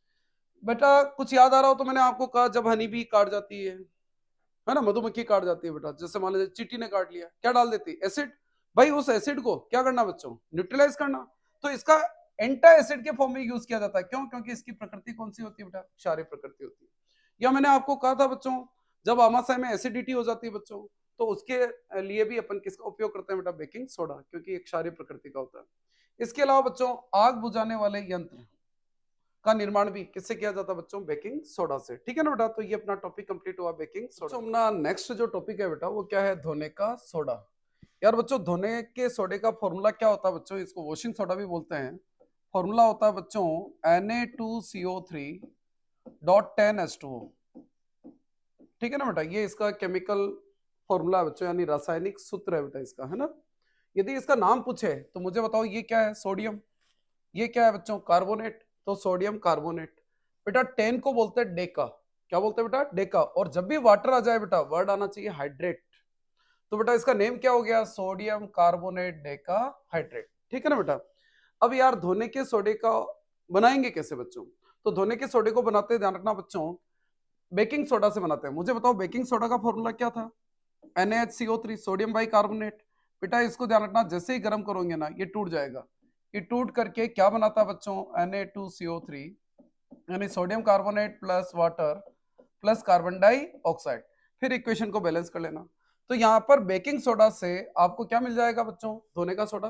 बेटा, कुछ याद आ रहा हो तो मैंने आपको कहा, जब हनी बी काट जाती है ना, मधुमक्खी काट जाती है बेटा, जैसे मान लीजिए चींटी ने काट लिया, क्या डाल देती? एसिड। भाई उस एसिड को क्या करना बच्चों? न्यूट्रलाइज करना। तो इसका एंटा एसिड के फॉर्म में यूज किया जाता है। क्यों? क्योंकि इसकी प्रकृति कौन सी होती है बेटा? क्षारीय प्रकृति होती है। या मैंने आपको कहा था बच्चों, जब आमाशय में एसिडिटी हो जाती है बच्चों, तो उसके लिए भी अपन किसका उपयोग करते हैं बेटा? बेकिंग सोडा, क्योंकि एक क्षारीय प्रकृति का होता है। इसके अलावा बच्चों, आग बुझाने वाले यंत्र का निर्माण भी किससे किया जाता है बच्चों? बेकिंग सोडा से, ठीक है ना बेटा। तो ये अपना टॉपिक कंप्लीट हुआ, बेकिंग सोडा। तो अपना नेक्स्ट जो टॉपिक है बेटा, वो क्या है? धोने का सोडा। यार बच्चों, धोने के सोडे का फॉर्मूला क्या होता है बच्चों? इसको वॉशिंग सोडा भी बोलते हैं। फॉर्मूला होता है बच्चों Na2CO3.10H2O, ठीक है ना बेटा। ये इसका केमिकल फॉर्मूला है बच्चों, यानी रासायनिक सूत्र है बेटा इसका, है ना। यदि इसका नाम पूछे तो मुझे बताओ, ये क्या है? सोडियम। ये क्या है बच्चों? कार्बोनेट। तो सोडियम कार्बोनेट। बेटा 10 को बोलते हैं डेका। क्या बोलते हैं बेटा? डेका। और जब भी वाटर आ जाए बेटा, वर्ड आना चाहिए हाइड्रेट। तो बेटा इसका नेम क्या हो गया? सोडियम कार्बोनेट डेका हाइड्रेट, ठीक है ना बेटा। अब यार, धोने के सोडे का बनाएंगे कैसे बच्चों? तो धोने के सोडे को बनाते हैं, ध्यान रखना बच्चों, बेकिंग सोडा से बनाते हैं। मुझे बताओ, बेकिंग सोडा का फॉर्मूला क्या था? NaHCO3, sodium by carbonate. बेटा इसको ध्यान रखना, जैसे ही गर्म करोगे ना, ये टूट जाएगा। ये टूट करके क्या बनाता है बच्चों? Na2CO3, यानी sodium carbonate plus water plus carbon dioxide. फिर इक्वेशन को बैलेंस कर लेना। तो यहाँ पर बेकिंग सोडा से आपको क्या मिल जाएगा बच्चों? धोने का सोडा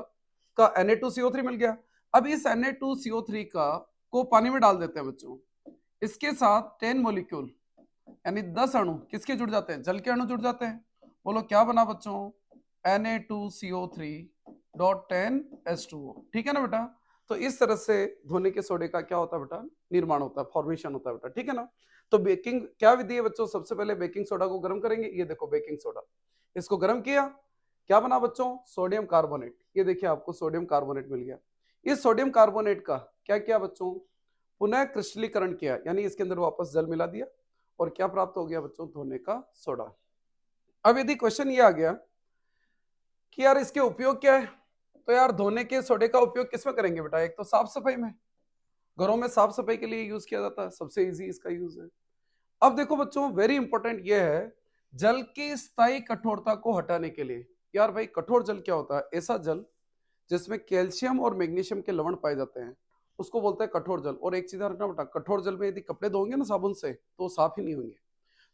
का Na2CO3 मिल गया। अब इस Na2CO3 का को पानी में डाल देते हैं बच्चों। इसके साथ 10 मॉलिक्यूल, यानी 10 अणु किसके जुड़ जाते हैं? जल के अणु जुड़ जाते हैं। बोलो क्या बना बच्चों? Na2CO3.10H2O, ठीक है ना बेटा। तो इस तरह से धोने के सोडे का क्या होता है बेटा? निर्माण होता है, फॉर्मेशन होता है बेटा, ठीक है ना। तो बेकिंग क्या विधि है बच्चों? सबसे पहले बेकिंग सोडा को गर्म करेंगे। ये देखो बेकिंग सोडा, इसको गर्म किया, क्या बना बच्चों? Sodium carbonate. ये देखिए आपको सोडियम कार्बोनेट मिल गया। इस सोडियम कार्बोनेट का क्या किया बच्चों? पुनः क्रिस्टलीकरण किया, यानी इसके अंदर वापस जल मिला दिया, और क्या प्राप्त हो गया बच्चों? धोने का सोडा। अब यदि क्वेश्चन ये आ गया कि यार इसके उपयोग क्या है, तो यार धोने के सोडे का उपयोग किसमें करेंगे बेटा? एक तो साफ सफाई में, घरों में साफ सफाई के लिए यूज किया जाता है, सबसे इजी इसका यूज है। अब देखो बच्चों, वेरी इंपॉर्टेंट ये है, जल की स्थायी कठोरता को हटाने के लिए। यार भाई, कठोर जल क्या होता है? ऐसा जल जिसमें कैल्शियम और मैग्नीशियम के लवण पाए जाते हैं, उसको बोलते हैं कठोर जल। और एक चीज रखना बेटा, कठोर जल में यदि कपड़े धोएंगे ना साबुन से, तो वो साफ ही नहीं होंगे।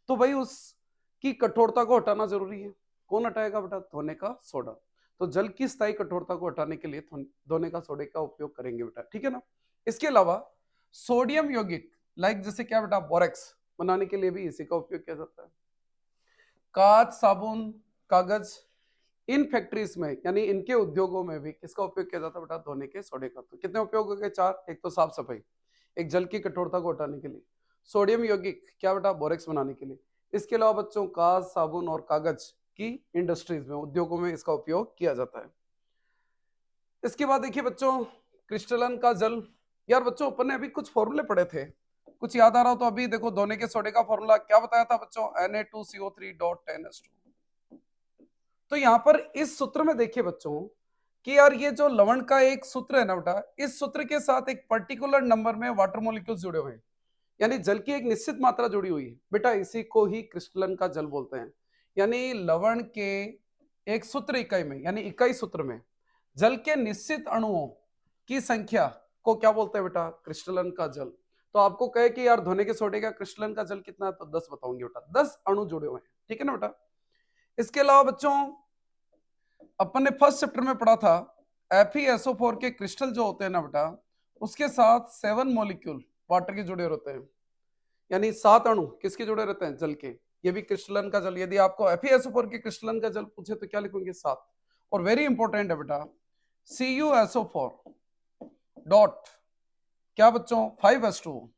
तो भाई उसकी कठोरता को हटाना जरूरी है। कौन हटाएगा बेटा? धोने का सोडा। तो जल की स्थायी कठोरता को हटाने के लिए धोने का सोडे का उपयोग करेंगे बेटा, ठीक है ना। इसके अलावा सोडियम यौगिक, लाइक जैसे क्या बेटा? बोरेक्स बनाने के लिए भी इसी का उपयोग किया जाता है। कांच, साबुन, कागज, इन फैक्ट्रीज में, यानी इनके उद्योगों में भी किसका उपयोग किया जाता है बेटा? धोने के सोडे का। तो कितने उपयोग हो गए? 4। एक तो साफ सफाई, एक जल की कठोरता को हटाने के लिए, सोडियम यौगिक क्या बेटा? बोरेक्स बनाने के लिए। इसके अलावा बच्चों, कांच, साबुन और कागज, की इंडस्ट्रीज में, उद्योगों में इसका उपयोग किया जाता है। इसके बाद देखिए बच्चों, क्रिस्टलन का जल। यार बच्चों अपन ने अभी कुछ फॉर्मूले पढ़े थे, कुछ याद आ रहा हो तो अभी देखो, धोने के सोडे का फॉर्मूला क्या बताया था बच्चों, Na2CO3.10H2। तो यहाँ पर इस सूत्र में देखिए बच्चों कि यार ये जो लवण का एक सूत्र है ना बेटा, इस सूत्र के साथ एक पर्टिकुलर नंबर में वाटर मॉलिक्यूल्स जुड़े हुए हैं, यानी जल की एक निश्चित मात्रा जुड़ी हुई है बेटा, इसी को ही क्रिस्टलन का जल बोलते हैं। यानी लवण के एक सूत्र इकाई में, यानी इकाई सूत्र में जल के निश्चित अणुओं की संख्या को क्या बोलते हैं बेटा, क्रिस्टलन का जल। तो आपको कहे कि यार धोने के सोडे का क्रिस्टलन का जल कितना है, तो 10 बताऊंगे बेटा, 10 अणु जुड़े हुए हैं, ठीक है ना बेटा। इसके अलावा बच्चों अपन ने फर्स्ट चैप्टर में पढ़ा था FeSO4 के क्रिस्टल जो होते हैं ना बेटा, उसके साथ 7 मॉलिक्यूल वाटर के जुड़े रहते हैं, यानी 7 अणु किसके जुड़े रहते हैं, जल के। ये भी क्रिस्टलन का जल। यदि आपको FeSO4 के क्रिस्टलन का जल पूछे तो क्या लिखोगे, 7। और वेरी इंपॉर्टेंट है बेटा, CuSO4 डॉट क्या बच्चों, 5H2।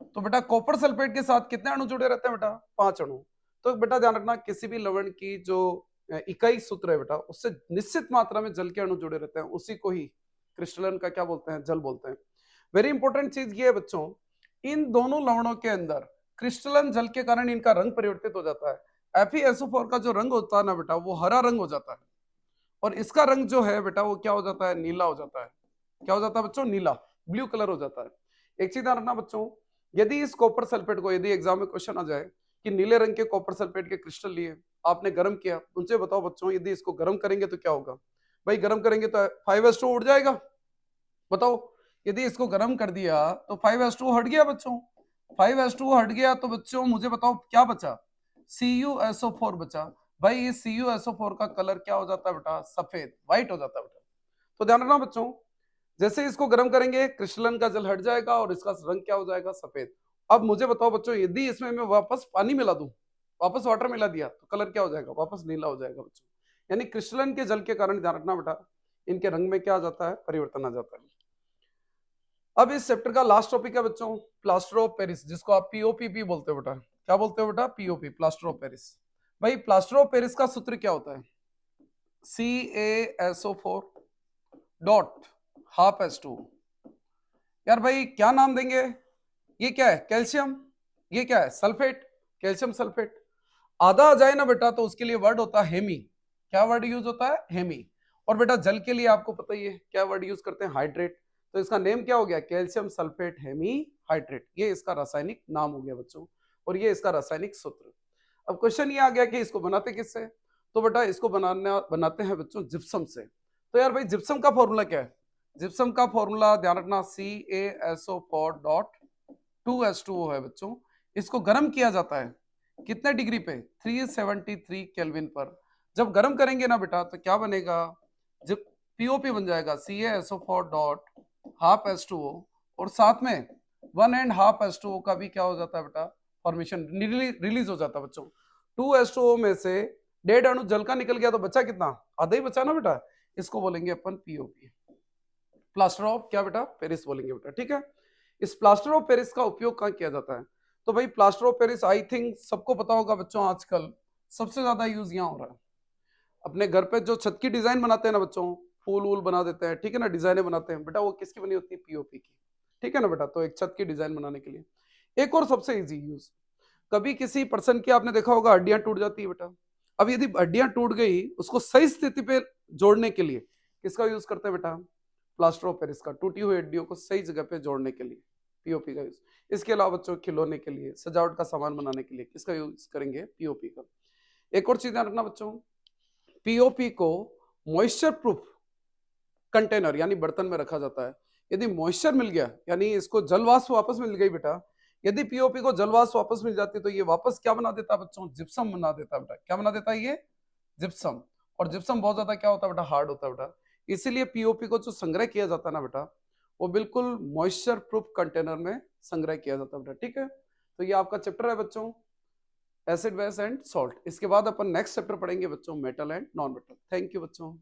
तो बेटा कॉपर सल्फेट के साथ कितने अणु जुड़े रहते हैं बेटा, 5 अणु। तो बेटा ध्यान रखना, किसी भी लवण की जो इकाई सूत्र है बेटा, उससे निश्चित मात्रा में जल के अणु जुड़े रहते हैं, उसी को ही क्रिस्टलन का क्या बोलते हैं, जल बोलते हैं। वेरी इंपॉर्टेंट चीज ये है बच्चों, इन दोनों लवणों के अंदर क्रिस्टलन जल के कारण इनका रंग परिवर्तित हो जाता है। FeSO4 का जो रंग होता है ना बेटा, वो हरा रंग हो जाता है, और इसका रंग जो है बेटा वो क्या हो जाता है, नीला हो जाता है। क्या हो जाता है बच्चों, नीला, ब्लू कलर हो जाता है। एक चीज ध्यान रखना बच्चों, यदि इस कॉपर सल्फेट को, यदि एग्जाम में क्वेश्चन आ जाए कि नीले रंग के कॉपर सल्फेट के क्रिस्टल लिए आपने गर्म किया, उनसे बताओ बच्चों यदि इसको गर्म करेंगे तो क्या होगा। भाई गर्म करेंगे तो 5H2 उड़ जाएगा, बताओ। यदि इसको गर्म कर दिया तो 5H2 हट गया बच्चों, 5H2 हट गया तो बच्चों मुझे बताओ क्या बचा, CuSO4 बचा। भाई इस CuSO4 का कलर क्या हो जाता है बेटा, सफेद, व्हाइट हो जाता है बेटा। तो ध्यान रखना बच्चों, जैसे इसको गर्म करेंगे क्रिस्टलन का जल हट जाएगा और इसका रंग क्या हो जाएगा, सफेद। अब मुझे बताओ बच्चों, यदि इसमें मैं वापस पानी मिला दूं, वापस वाटर मिला दिया, तो कलर क्या हो जाएगा, वापस नीला हो जाएगा बच्चों। यानी क्रिस्टलन के जल के कारण, ध्यान रखना बेटा, इनके रंग में क्या आ जाता है, परिवर्तन आ जाता है। अब इस चैप्टर का लास्ट टॉपिक है बच्चों, प्लास्टर ऑफ पेरिस, जिसको आप POP बोलते हो बेटा। क्या बोलते हो बेटा, POP, प्लास्टर ऑफ पेरिस। भाई प्लास्टर ऑफ पेरिस का सूत्र क्या होता है, CaSO4 डॉट ½ यार भाई क्या नाम देंगे, ये क्या है, कैल्शियम, ये क्या है, सल्फेट, कैल्शियम सल्फेट। आधा आ जाए ना बेटा तो उसके लिए वर्ड होता है हेमी। क्या वर्ड यूज होता है, हेमी। और बेटा जल के लिए आपको पता ही है क्या वर्ड यूज करते हैं, हाइड्रेट। तो इसका नेम क्या हो गया, कैल्शियम सल्फेट हेमी हाइड्रेट, ये इसका रासायनिक नाम हो गया बच्चों, और ये इसका रासायनिक सूत्र। अब क्वेश्चन ये आ गया कि इसको बनाते किससे, तो बेटा इसको बनाते हैं बच्चों जिप्सम से। तो यार भाई जिप्सम का फॉर्मूला क्या है, जिप्सम का फॉर्मूला ध्यान रखना CaSO4 डॉट 2H2O है बच्चों। इसको गर्म किया जाता है कितने डिग्री पे, 373 केल्विन पर। जब गर्म करेंगे ना बेटा तो क्या बनेगा, जब POP बन जाएगा CaSO4 डॉट ½ H2O, और साथ में 1.5 H2O का भी क्या हो जाता है बेटा, फॉर्मेशन रिलीज हो जाता है बच्चों। 2H2O में से 1.5 अणु जल का निकल गया तो बचा कितना, आधा ही बचा ना बेटा। इसको बोलेंगे अपन POP, प्लास्टर ऑफ क्या बेटा, पेरिस बोलेंगे बेटा, ठीक है। इस प्लास्टर ऑफ पेरिस का उपयोग कहाँ किया जाता है, तो भाई plaster of Paris I think सबको पता होगा बच्चों, आजकल सबसे ज्यादा यूज यहाँ हो रहा है। अपने घर पे जो छत की डिजाइन बनाते हैं ना बच्चों, फूल वूल बना देते हैं, ठीक है ना, डिजाइने बनाते हैं बेटा, वो किसकी बनी होती है, POP की, ठीक है ना बेटा। तो एक छत की डिजाइन बनाने के लिए एक और सबसे इजी यूज, कभी किसी पर्सन की आपने देखा होगा हड्डियां टूट जाती है बेटा। अब यदि हड्डियां टूट गई, उसको सही स्थिति पे जोड़ने के लिए किसका यूज करते हैं बेटा, प्लास्टर ऑफ पेरिस का, टूटी हुई हड्डियों को सही जगह पे जोड़ने के लिए POP का यूज। इसके अलावा बच्चों खिलौने के लिए, सजावट का सामान बनाने के लिए किसका यूज करेंगे, POP का। एक और चीज ध्यान रखना बच्चों, POP को मॉइस्चर प्रूफ कंटेनर यानी बर्तन में रखा जाता है। यदि मॉइस्चर मिल गया, यानी इसको जलवाष्प वापस मिल गई बेटा, यदि POP को जलवाष्प वापस मिल जाती है तो ये वापस क्या बना देता है बच्चों, जिप्सम बना देता है बेटा। क्या बना देता है ये, जिप्सम। और जिप्सम बहुत ज्यादा क्या होता है बेटा, हार्ड होता है बेटा। इसीलिए POP को जो संग्रह किया जाता है ना बेटा, वो बिल्कुल मॉइस्चर प्रूफ कंटेनर में संग्रह किया जाता है बेटा, ठीक है। तो ये आपका चैप्टर है बच्चों, एसिड बेस एंड सॉल्ट। इसके बाद अपन नेक्स्ट चैप्टर पढ़ेंगे बच्चों, metal and non metal. Thank you बच्चों।